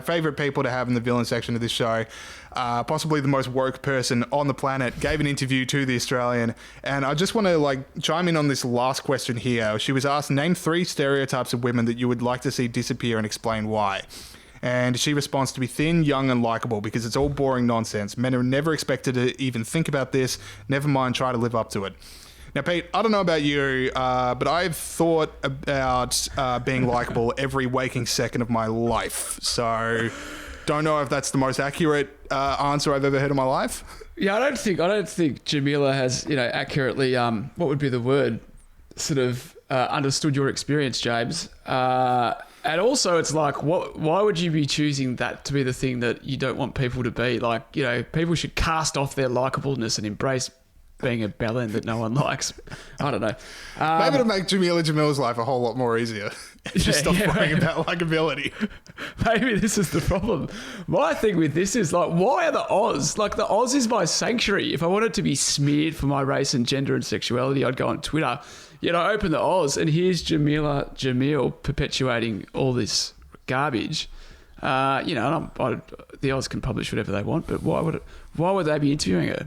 favorite people to have in the villain section of this show, possibly the most woke person on the planet, gave an interview to The Australian. And I just want to chime in on this last question here. She was asked, name 3 stereotypes of women that you would like to see disappear and explain why. And she responds to be thin, young, and likable because it's all boring nonsense. Men are never expected to even think about this, never mind try to live up to it. Now, Pete, I don't know about you, but I've thought about being likable every waking second of my life. So don't know if that's the most accurate answer I've ever heard in my life. Yeah, I don't think Jameela has, accurately, what would be the word, sort of understood your experience, James. And also, it's like, why would you be choosing that to be the thing that you don't want people to be? Like, people should cast off their likableness and embrace being a bellend that no one likes. I don't know. Maybe to make Jameela Jamil's life a whole lot more easier. Just stop worrying about likability. Maybe this is the problem. My thing with this is why are the Oz? The Oz is my sanctuary. If I wanted to be smeared for my race and gender and sexuality, I'd go on Twitter. I open the Oz and here's Jameela Jamil perpetuating all this garbage. The Oz can publish whatever they want, but why would they be interviewing her?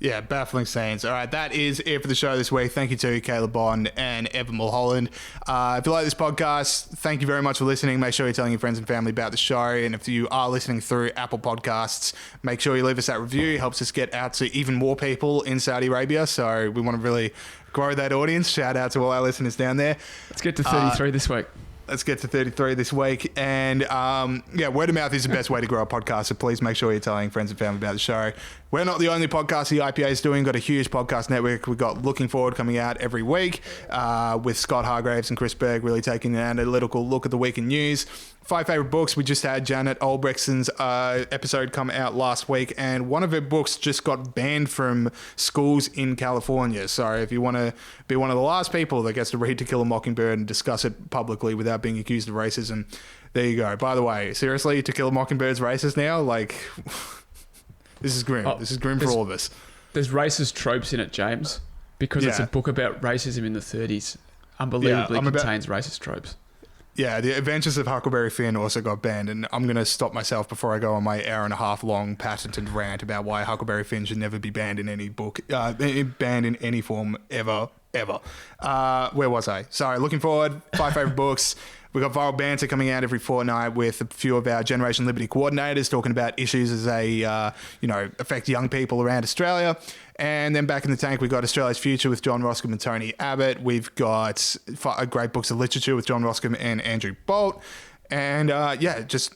Yeah, baffling scenes. All right, that is it for the show this week. Thank you to Caleb Bond and Evan Mulholland. If you like this podcast, thank you very much for listening. Make sure you're telling your friends and family about the show. And if you are listening through Apple Podcasts, make sure you leave us that review. It helps us get out to even more people in Saudi Arabia. So we want to really grow that audience. Shout out to all our listeners down there. Let's get to 33 this week. Let's get to 33 this week. And word of mouth is the best way to grow a podcast. So please make sure you're telling friends and family about the show. We're not the only podcast the IPA is doing. We've got a huge podcast network. We've got Looking Forward coming out every week with Scott Hargraves and Chris Berg really taking an analytical look at the week in news. 5 favourite books. We just had Janet Albrechtson's episode come out last week, and one of her books just got banned from schools in California. So if you want to be one of the last people that gets to read To Kill a Mockingbird and discuss it publicly without being accused of racism, there you go. By the way, seriously, To Kill a Mockingbird's racist now? Like, this is grim. This is grim for all of us. There's racist tropes in it, James, because it's a book about racism in the 30s. Unbelievably contains racist tropes. Yeah, The Adventures of Huckleberry Finn also got banned, and I'm going to stop myself before I go on my hour-and-a-half long patented rant about why Huckleberry Finn should never be banned in any book, banned in any form ever. Where was I? Sorry, Looking Forward, 5 favourite books. We've got Viral Banter coming out every fortnight with a few of our Generation Liberty coordinators talking about issues as they, affect young people around Australia. And then back in the tank, we've got Australia's Future with John Roscombe and Tony Abbott. We've got great books of literature with John Roscombe and Andrew Bolt. And just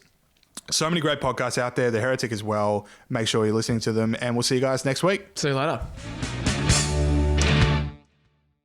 so many great podcasts out there. The Heretic as well. Make sure you're listening to them. And we'll see you guys next week. See you later.